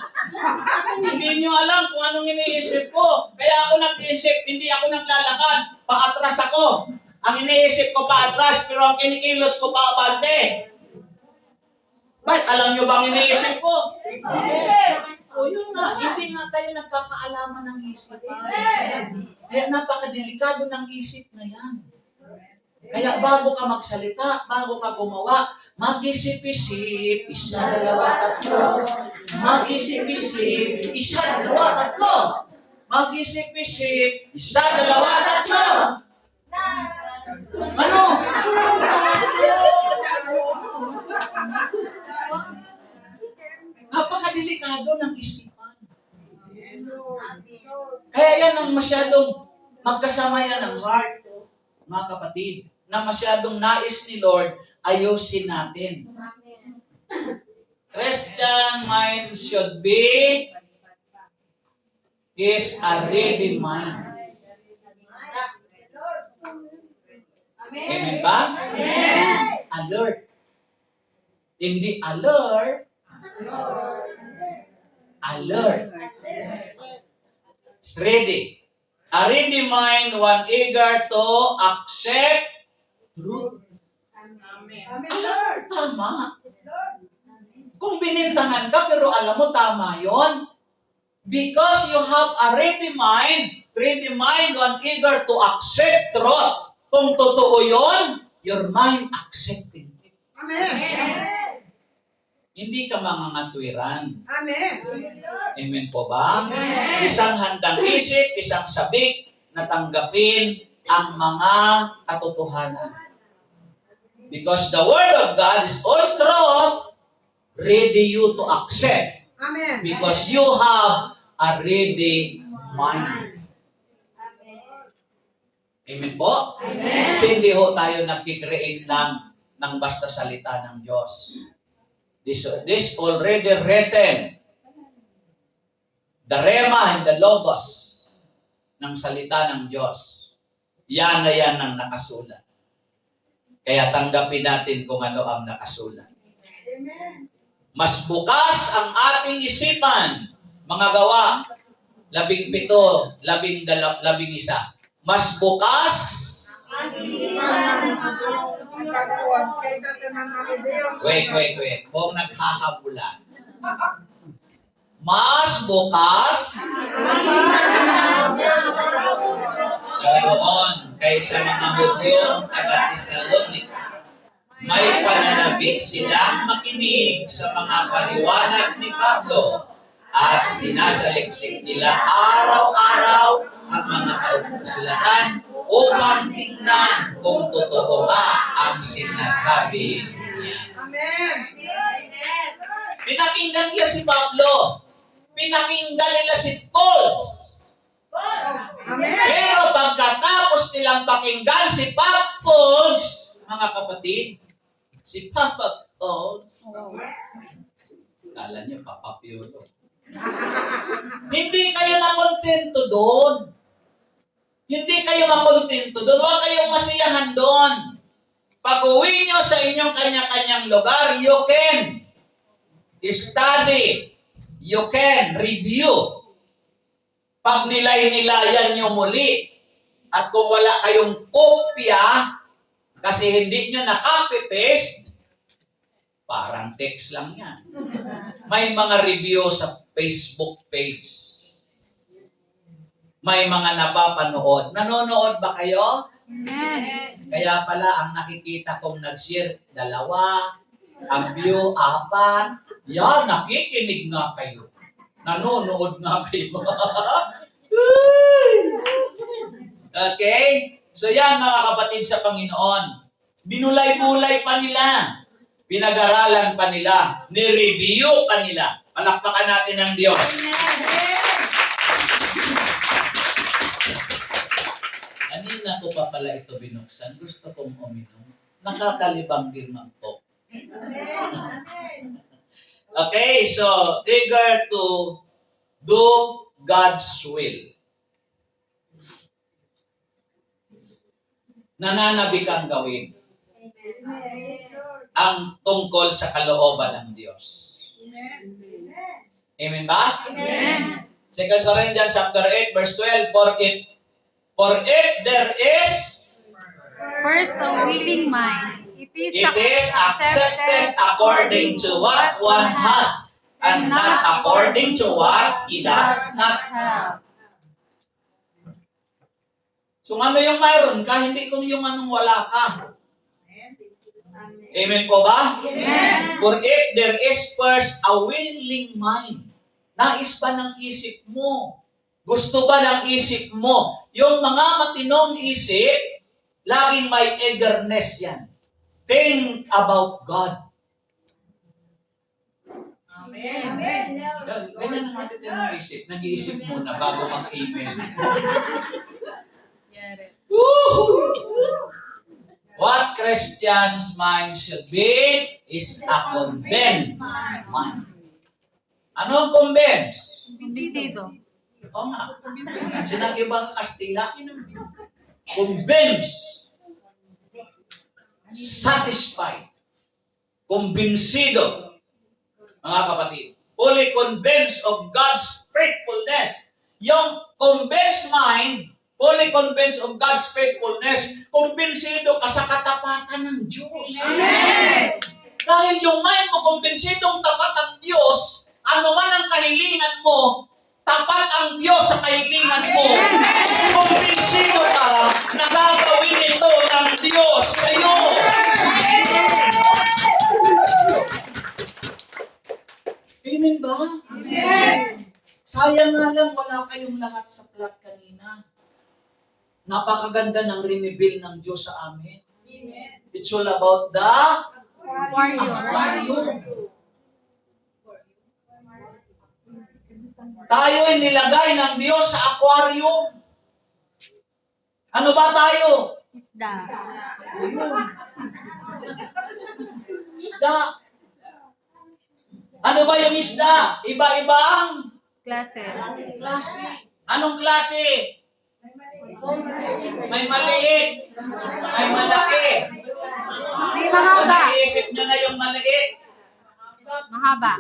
Hindi niyo alam kung anong iniisip ko. Kaya ako nag-iisip, hindi ako naglalakad. Paatras ako. Ang iniisip ko paatras, pero ang kinikilos ko paabante. Bakit? Alam niyo bang iniisip ko? O yun nga, hindi nga tayo nagkakaalaman ng isipan. Kaya napakadelikado ng isip na yan. Kaya bago ka magsalita, bago ka gumawa, mag-isip-isip, isa, dalawa, tatlo. Mag-isip-isip, isa, dalawa, tatlo. Mag-isip-isip, isa, dalawa, tatlo. Ano? Napakadelikado ng isipan. Kaya yan ang masyadong magkasama yan ng heart, mga kapatid, na masyadong nais ni Lord, ayusin natin. Christian mind should be is a ready mind. Amen ba? Alert. Hindi alert. Alert. Ready. A ready mind, one eager to accept truth. Alam mo, tama. Kung binintangan ka, pero alam mo, tama yon. Because you have a ready mind, one eager to accept truth. Kung totoo yon, your mind accepting it. Amen! Hindi ka mangangatwiran. Amen! Amen po ba? Isang handang isip, isang sabik na tanggapin ang mga katotohanan. Because the Word of God is all truth, ready you to accept. Amen! Because you have a ready mind. Amen po? Amen. So hindi ho tayo nag-create ng basta salita ng Diyos. This already written. The Rema and the Logos ng salita ng Diyos. Yan na yan ang nakasulat. Kaya tanggapin natin kung ano ang nakasulat. Amen! Mas bukas ang ating isipan. Mga Gawa, 17, 11. Mas bukas Wait. Kung naghahabulan. Mas bukas Ganoon kaysa mga Hudyong taga-Tesalonika. May pananabik silang makinig sa mga paliwanag ni Pablo at sinasaliksik nila araw-araw ang mga kasulatan upang tingnan kung totoo nga ang sinasabi niya. Pinakinggan nila si Pablo. Pinakinggan nila si Paul. Pero pagkatapos nilang pakinggan si Paul, mga kapatid, si Papa Paul, kala niyo Papa Piolo. Hindi kayo nakontento doon. Hindi kayo makontento doon. Huwag kayong masiyahan doon. Pag-uwi nyo sa inyong kanya-kanyang lugar, you can study. You can review. Pag nilay-nilayan nyo muli. At kung wala kayong kopya, kasi hindi nyo na-copy-paste, parang text lang yan. May mga review sa Facebook page. May mga napapanood. Nanonood ba kayo? Amen. Kaya pala ang nakikita kong nag-share, 2, ang view, 4. Yan, nakikinig nga kayo. Nanonood nga kayo. Okay? So yan mga kapatid sa Panginoon. Binulay-bulay pa nila. Pinag-aralan pa nila. Nireview pa nila. Palakpakan natin ang Diyos. Kanina ko pa pala ito binuksan. Gusto kong uminom. Nakakalibang din magpo. Okay, so eager to do God's will. Nananabi kang gawin ang tungkol sa kalooban ng Diyos. Amen ba? Amen. 2 Corinthians chapter 8 verse 12, for if there is First, a willing mind. It is accepted according to what one has, and not according to what he does not have. So ano yung mayroon ka, hindi kung yung anong wala ka. Amen po ba? Amen. For if there is first a willing mind, nais ba ng isip mo? Gusto ba ng isip mo? Yung mga matinong isip, laging may eagerness yan. Think about God. Amen. Ganyan ang matinong isip. Nag-iisip muna bago mag-email. What Christian's mind should be is a convinced mind. Ano ang convinced? Kumbinsido. Oo nga. Sinag-ibang Kastila. Convinced. Satisfied. Kumbinsido. Mga kapatid. Fully convinced of God's faithfulness. Yung convinced mind, fully convinced of God's faithfulness, kumbinsido ka sa katapatan ng Diyos. Amen. Dahil yung mind mo kumbinsidong tapat ang Diyos, ano man ang kahilingan mo, tapat ang Diyos sa kahilingan mo. Kumbinsido ka na gagawin ito ng Diyos sa iyo. Amen ba? Amen. Sayang nga lang wala kayong lahat sa plot kanina. Napakaganda ng rinibil ng Diyos sa amin. It's all about the aquarium. Tayo ay nilagay ng Diyos sa aquarium. Ano ba tayo? Isda. Isda. Ano ba yung isda? Iba-ibang Klase. klase. Anong klase? May maliit. May malaki. May Kung mahaba. naiisip nyo na yung maliit, Mahaba.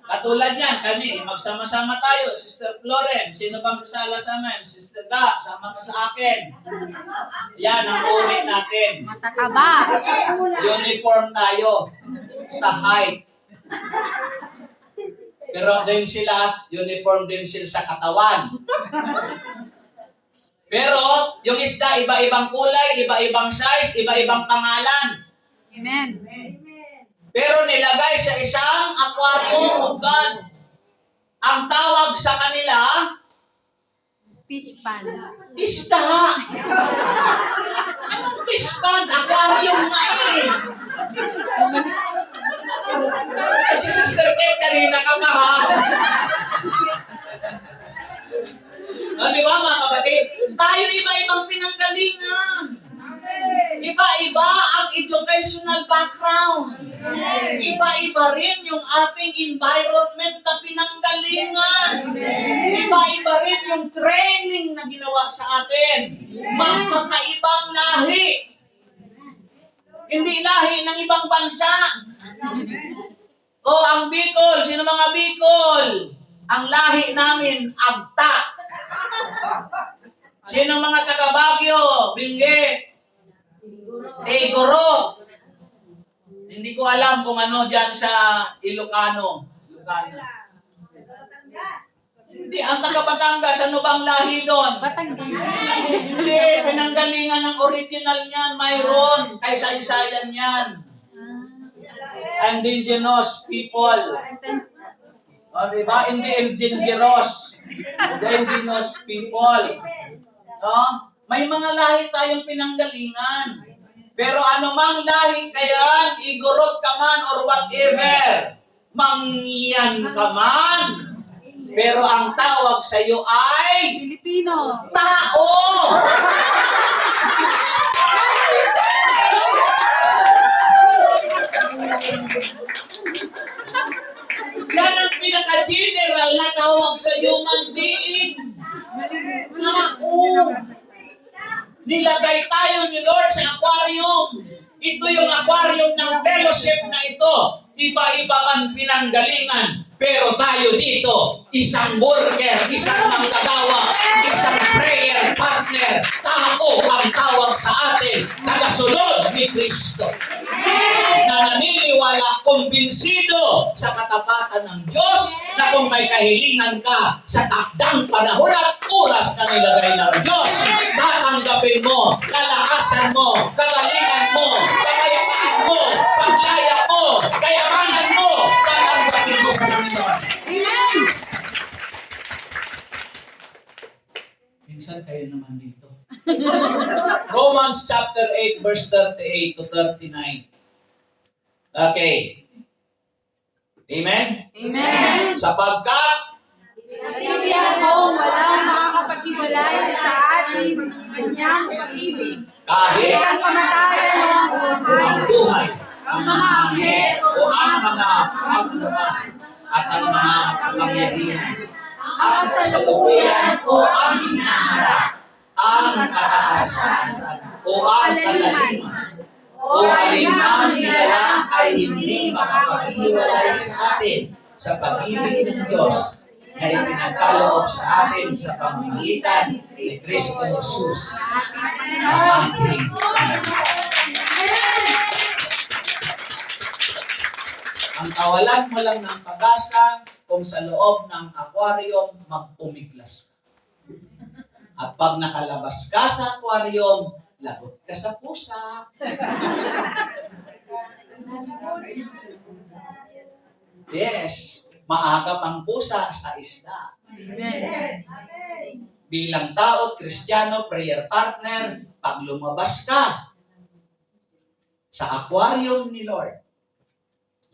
katulad yan, kami, magsama-sama tayo. Sister Floren, sino bang sasala sa amin? Sister Ga, sama ka sa akin. Yan ang uri natin. Matataba. Uniform tayo sa height. Pero din sila, uniform din sila sa katawan. Pero yung isda, iba-ibang kulay, iba-ibang size, iba-ibang pangalan. Amen. Pero nilagay sa isang aquarium of God. Ang tawag sa kanila, Fish pan. isda. Anong fish pond? Aquarium nga eh. Si Sister Kate, kanina ka pa ha? Di ba mga kapatid? Tayo iba-ibang pinanggalingan. Iba-iba ang educational background. Iba-iba rin yung ating environment na pinanggalingan. Iba-iba rin yung training na ginawa sa atin. Magkakaibang lahi. Hindi lahi ng ibang bansa. O ang Bicol, sino mga Bicol? Ang lahi namin, Agta. Sino mga taga Baguio? Benguet. Igoro. Hindi ko alam kung ano dyan sa Ilocano. Hindi, ang taga Batangas, ano bang lahi doon? Batangas. Hindi, pinanggalingan ng original niyan, mayroon. Kaysa-isayan yan. Indigenous people. O, diba? Hindi indigenous. Indigenous people. No? May mga lahi tayong pinanggalingan. Pero anumang lahi kayan, igorot ka man or whatever, mangyan ka man. Pero ang tawag sa iyo ay Filipino. tao. Yan ang pinaka-general na tawag sa human being. Tao. Nilagay tayo ni Lord sa aquarium. Ito yung aquarium ng fellowship na ito. Iba-iba man pinanggalingan. Pero tayo dito, isang worker, isang manggagawa, isang prayer partner. Tao ang tawag sa atin. Tagasunod ni Kristo. Na naniniwala, kumbinsido sa katapatan ng Diyos na kung may kahilingan ka sa takdang panahon at oras na nilagay ng Diyos, tatanggapin mo, kalakasan mo, kagalingan mo, kapayapaan mo, paglaya mo, kayamanan mo, tatanggapin mo sa Panginoon. Amen. Minsan kayo naman dito. Romans chapter 8 verse 38 to 39. Okay. Amen? Amen. Sapagkat Natigiyan kong walang makakapaghiwalay sa atin ng kanyang pag-ibig. kahit Ang kamatayan o ang buhay, ang buhay, ang mga anghel o ang mga kapuluan, at ang mga kapangyarihan, ang kasalukuyan o ang hinaharap, ang kataasan o ang kalaliman, o alinman nila ay hindi makapaghiwalay sa atin sa pag-ibig ng Diyos na ipinagkaloob sa atin sa pamamagitan ni Kristo Jesus, ang ating Panginoon. Ang kawalan mo lang ng pag-asa kung sa loob ng aquarium magpumiglas ka. At pag nakalabas ka sa aquarium, lagot ka sa pusa. Yes, maagap ang pusa sa isda. Amen. Bilang tao at Kristiyano, prayer partner, pag lumabas ka sa aquarium ni Lord,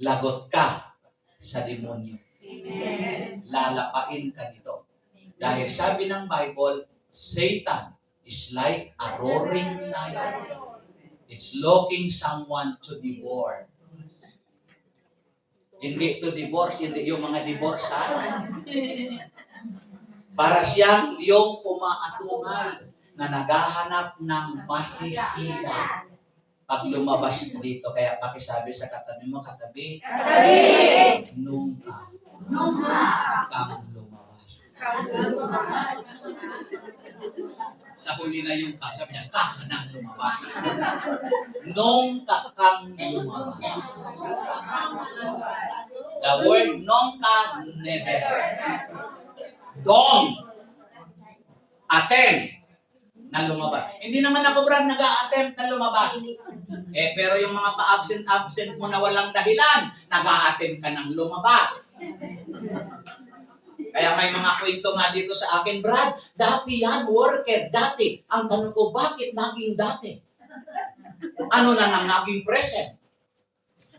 lagot ka sa demonyo. Amen. Lalapain ka nito. Dahil sabi ng Bible, Satan is like a roaring lion. It's looking someone to devour. Hindi to divorce, hindi yung mga divorcean. Para siyang liyong umaatungal na naghahanap ng masisila. Pag lumabas ka dito, kaya pakisabi sa katabi mo, katabi, nung kang lumabas. Sa huli na yung ka, sabi niya, ka nang lumabas. Nung kang lumabas. The word nung ka, never. Don't attempt na lumabas. Hindi naman ako, Brad, nag-a-attempt na lumabas. Pero yung mga pa-absent mo na walang dahilan, nag-a-attempt ka ng lumabas. Kaya may mga kwento nga dito sa akin, Brad, dati yan, worker, dati. Ang tanong ko, bakit naging dati? Ano na nang naging present?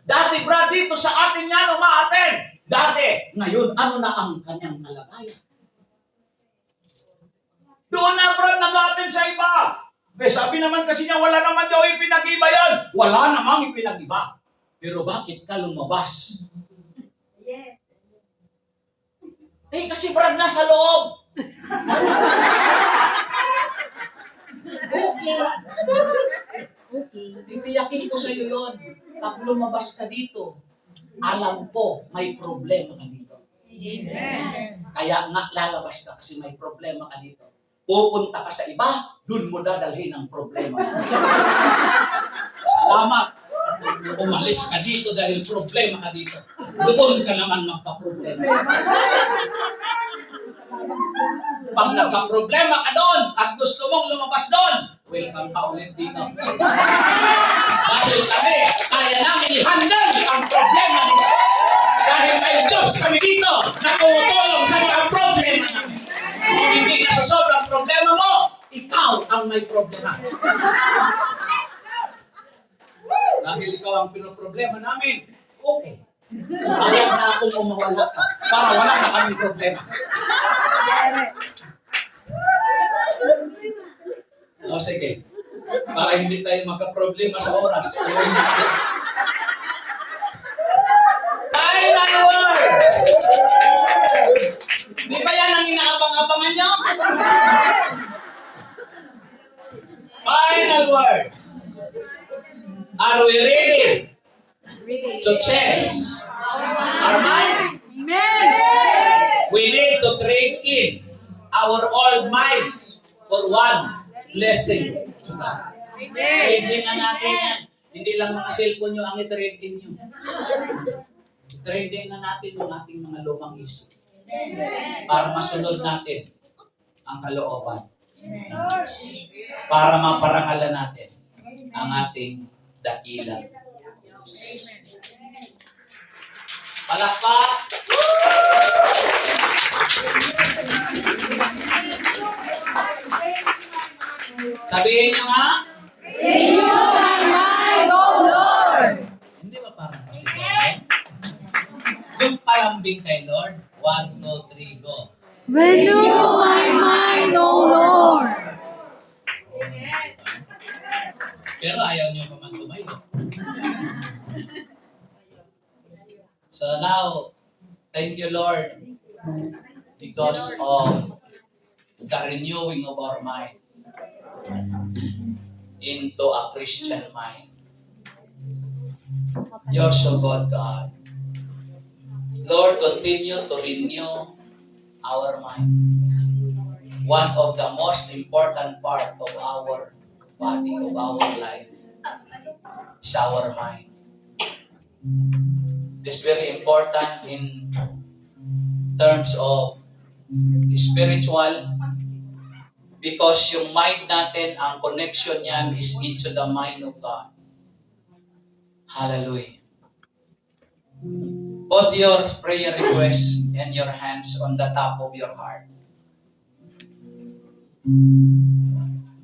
Dati, Brad, dito sa atin yan, umaaten. Dati. Ngayon, ano na ang kanyang kalagayan? Doon na, Brad, nag-aten sa iba. Sabi naman kasi niya, wala naman daw ipinag-iba yan. Wala namang ipinag-iba. Pero bakit ka lumabas? Yes. Kasi Brad, nasa loob. Okay. Titiyakin ko sa iyo yun. Pag lumabas ka dito, alam ko may problema ka dito. Amen. Kaya nga lalabas ka kasi may problema ka dito. Pupunta ka sa iba, dun mo dadalhin ang problema. Salamat. Umalis ka dito dahil problema ka dito. Doon ka naman magpa-problema. Pag nagka-problema ka doon at gusto mong lumabas doon, welcome ka ulit dito. Dahil kami, kaya namin i-handle ang problema dito. Dahil may Diyos kami dito na tumutulong sa mga problema namin. Kung hindi nasasolve ang problema mo, ikaw ang may problema. Dahil ikaw ang pinoproblema namin, okay. Ayaw na akong umawala ka para wala na kaming problema. O sige, para hindi tayo magka-problema sa oras. Final words! Di ba yan ang inaabang-abangan nyo? Final words. Are we ready to chase our mind? Amen. We need to trade in our old minds for one blessing to God. Trade in na natin yan. Hindi lang mga cellphone nyo ang i-trade in nyo. Trade in na natin yung ating mga lumang isip. Para masunod natin ang kalooban. Para maparangalan natin ang ating dakilang. Palakpak! Sabihin nyo nga, Renew my mind, O Lord. hindi ba parang pasigaw? Yung palambing kay Lord, 1, 2, 3, go. Renew my mind, O Lord. Pero ayaw nyo pa man tumayo. So now, thank you Lord because of the renewing of our mind into a Christian mind. You're so good, God. Lord, continue to renew our mind. One of the most important part of our body, of our life, is our mind. This is very important in terms of spiritual because yung mind natin, ang connection niyan is into the mind of God. Hallelujah. Put your prayer requests and your hands on the top of your heart.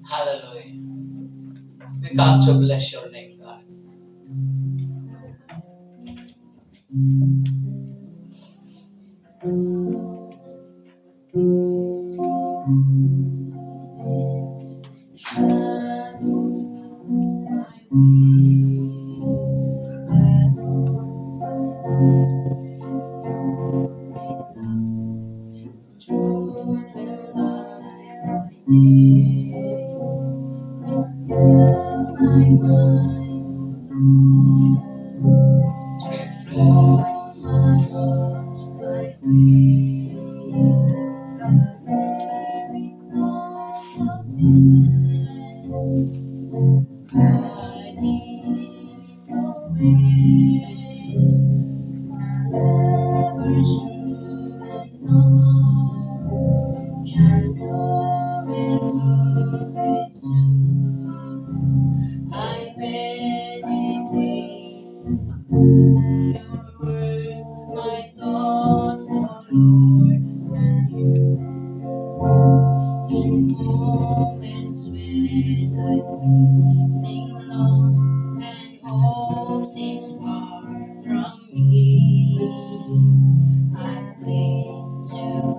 Hallelujah. We come to bless your name, God. feeling lost and all seems far from me. I cling to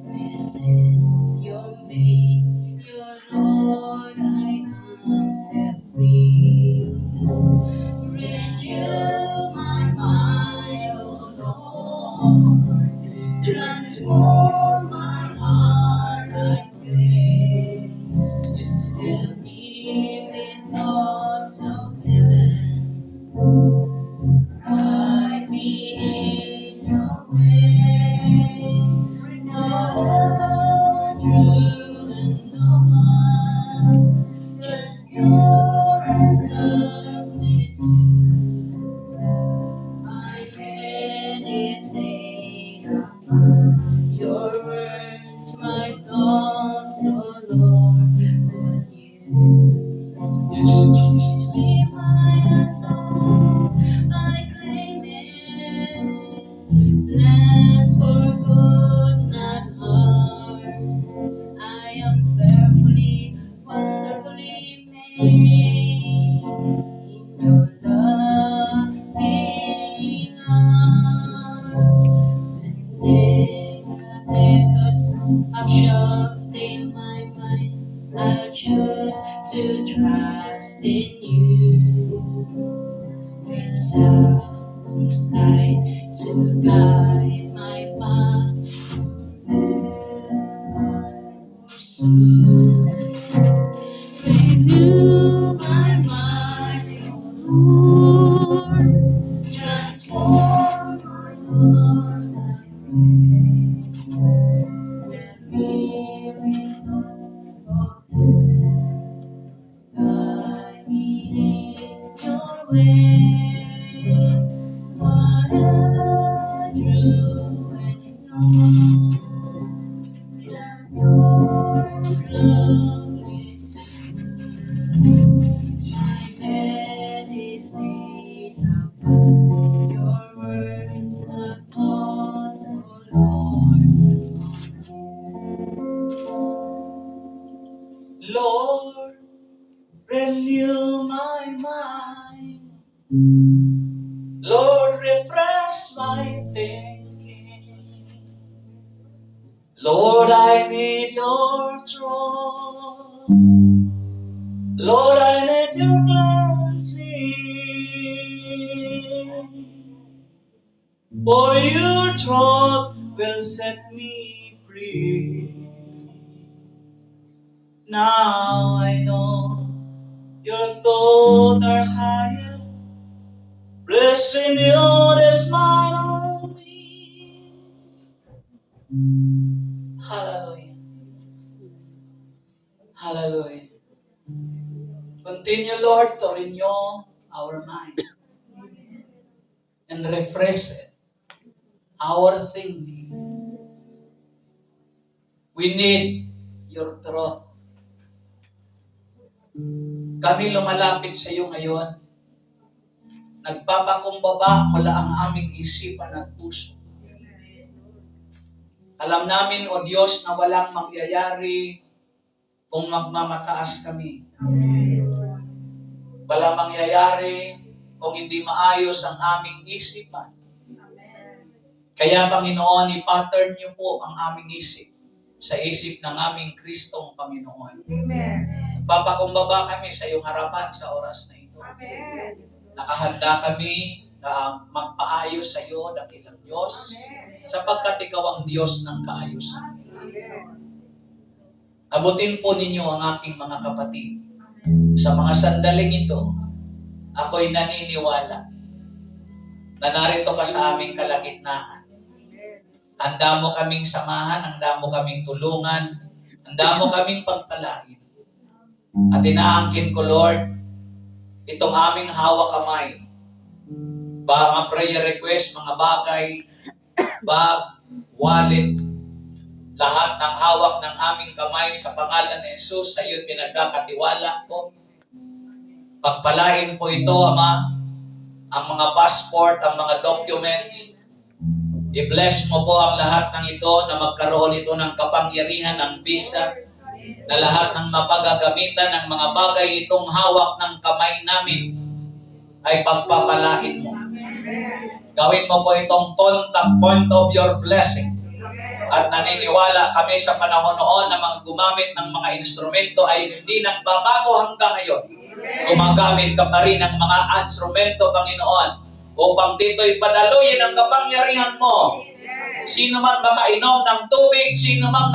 promises you made, your Lord, I am set free. Renew my mind, O Lord, transform my heart, I pray. Fill me with thoughts of heaven, guide me in your way. Forever true and no just pure and lovely too. I meditate upon your words, my thoughts, O Lord, on you. Yes, Jesus. Be my soul, I claim it. Blessed for good, not harm. I am fearfully, wonderfully made in your loving arms. When thoughts of shocks in my mind, I'll choose to trust in you. With sounds light to guide my path, forever pursue. Renew my mind, O Lord. Transform my heart, I pray. Let me with thoughts of heaven, guide me in your way. Whatever true and noble, just pure and lovely too. I meditate upon your words of thoughts, O Lord. Lord, renew my mind. Lord, refresh my thinking. Lord, I need your truth. Lord, I need your cleansing. For your truth will set me free. Now I know your thoughts are higher. Blessing you this mine on me. Hallelujah. Hallelujah. Continue, Lord, to renew our mind and refresh it, our thinking. We need your truth. Kami lumalapit sa iyo ngayon. Nagpapakumbaba mula ang aming isipan at puso. Alam namin, O Diyos, na walang mangyayari kung magmamataas kami. Walang mangyayari kung hindi maayos ang aming isipan. Kaya, Panginoon, i-pattern niyo po ang aming isip sa isip ng aming Kristong Panginoon. Nagpapakumbaba kami sa iyong harapan sa oras na ito. Nakahanda kami na magpaayos sa iyo, dakilang Diyos, sapagkat ikaw ang Diyos ng kaayusan. Abutin po ninyo ang aking mga kapatid. Sa mga sandaling ito, ako'y naniniwala na narito ka sa aming kalagitnaan. Handa mo kaming samahan, handa mo kaming tulungan, handa mo kaming pagpalain. At inaangkin ko, Lord, itong aming hawak kamay, mga prayer request, mga bagay, bag, wallet, lahat ng hawak ng aming kamay sa pangalan ni Jesus, sa iyo pinagkakatiwala ko. Pagpalain po ito, Ama, ang mga passport, ang mga documents. I-bless mo po ang lahat ng ito na magkaroon ito ng kapangyarihan ng visa. na lahat ng mapagagamitan ng mga bagay itong hawak ng kamay namin ay pagpapalain mo. Gawin mo po itong contact point of your blessing. At naniniwala kami sa panahon noon na mga gumamit ng mga instrumento ay hindi nagbabago hanggang ngayon. Gumagamit ka pa rin ng mga instrumento, Panginoon, upang dito'y padaluyin ang kapangyarihan mo. Sino man makainom ng tubig, sino man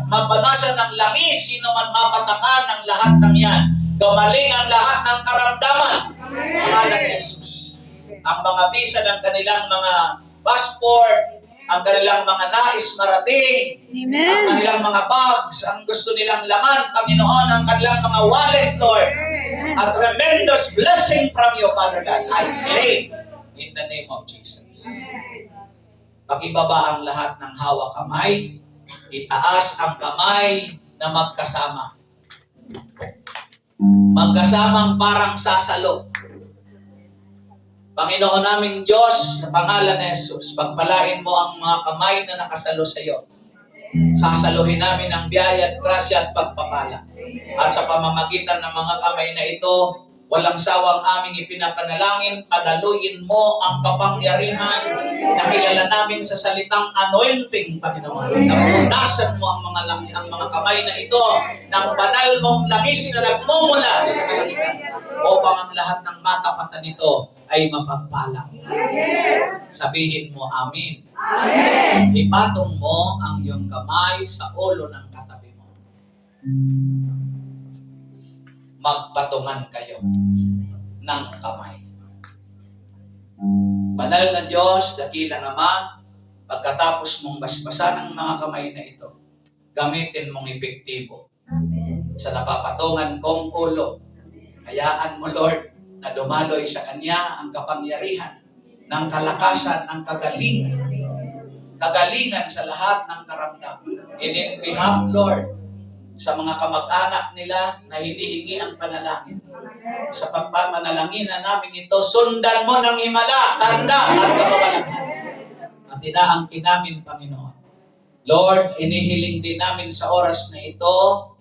mapanasa ng langis, sino man mapatakan ng lahat ng yan. Gumaling ang lahat ng karamdaman. Pangalan ni Jesus. Ang mga visa ng kanilang mga passport, ang kanilang mga nais marating, ang kanilang mga bags, ang gusto nilang laman, Panginoon, ang kanilang mga wallet, Lord. A tremendous blessing from you, Father God. I claim in the name of Jesus. Pakibaba ang lahat ng hawak kamay, itaas ang kamay na magkasama. Magkasamang parang sasalo. Panginoon naming Diyos, sa pangalan ni Jesus, pagpalain mo ang mga kamay na nakasalo sa iyo. Sasaluhin namin ang biyaya at grasya at pagpapala. At sa pamamagitan ng mga kamay na ito, walang sawang aming ipinapanalangin, padaluyin mo ang kapangyarihan na kilala namin sa salitang anointing, Panginoon. Napunasan mo ang mga kamay na ito ng banal mong langis na nagmumula sa kalangitan upang ang lahat ng matapatan nito ay mapagpala. Sabihin mo, Amen. Amen. Ipatong mo ang iyong kamay sa ulo ng katabi mo. Magpatungan kayo ng kamay. Banal na Diyos, dakilang Ama, pagkatapos mong basbasan ang mga kamay na ito, gamitin mong epektibo sa napapatungan kong ulo. Hayaan mo, Lord, na dumaloy sa Kanya ang kapangyarihan ng kalakasan, ng kagalingan sa lahat ng karamdaman. In behalf, Lord, sa mga kamag-anak nila na hinihingi ang panalangin. Sa pagpapanalangin na namin ito, sundan mo ng himala, tanda at kababalaghan. At inaangkin namin, Panginoon. Lord, inihiling din namin sa oras na ito,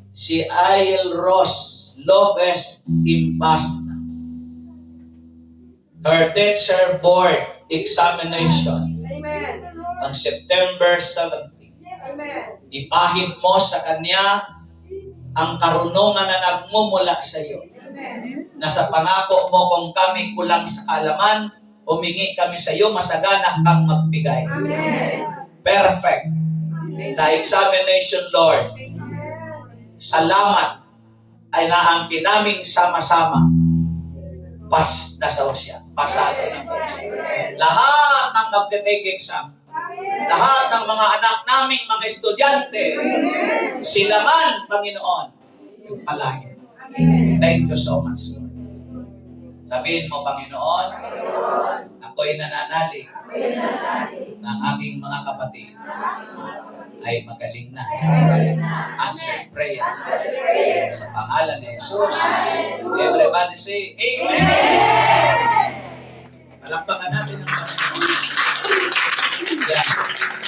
si Aiel Ross Lopez Impasta. Her teacher board examination Amen. on September 17. Amen. Ipahid mo sa kanya ang karunungan na nagmumula sa iyo. Amen. Na sa pangako mo kung kami kulang sa kaalaman, humingi kami sa iyo, masagana kang magbigay. Amen. Perfect. The examination, Lord. Salamat ay naangkin naming sama-sama. Na sa siya. Pasado na po siya. Lahat ng magte-take exam, lahat ng mga anak naming mga estudyante, sila man, Panginoon, yung palahin. Thank you so much, Lord. Sabihin mo, Panginoon, ako'y nananalig ng aking mga kapatid ay magaling na. Answered prayer. Sa pangalan ni Jesus. Everybody say, Amen! Palakpakan natin ang Panginoon. Yan.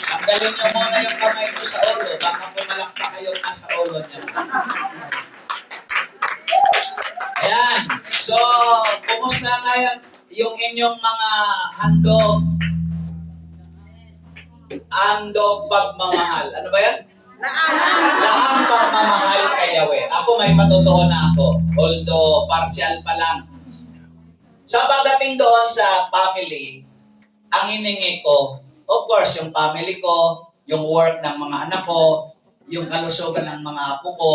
Tanggalin niyo muna yung kamay ko sa ulo. Baka pumalakpak kayo nasa ulo niya. Ayan. So, kumusta na yan yung inyong mga handog pagmamahal. Ano ba yan? Lahat pagmamahal kay Yahweh. Ako may patutuo na ako. Although partial pa lang. Sa pagdating doon sa family, ang hiningi ko, of course, yung family ko, yung work ng mga anak ko, yung kalusugan ng mga apo ko,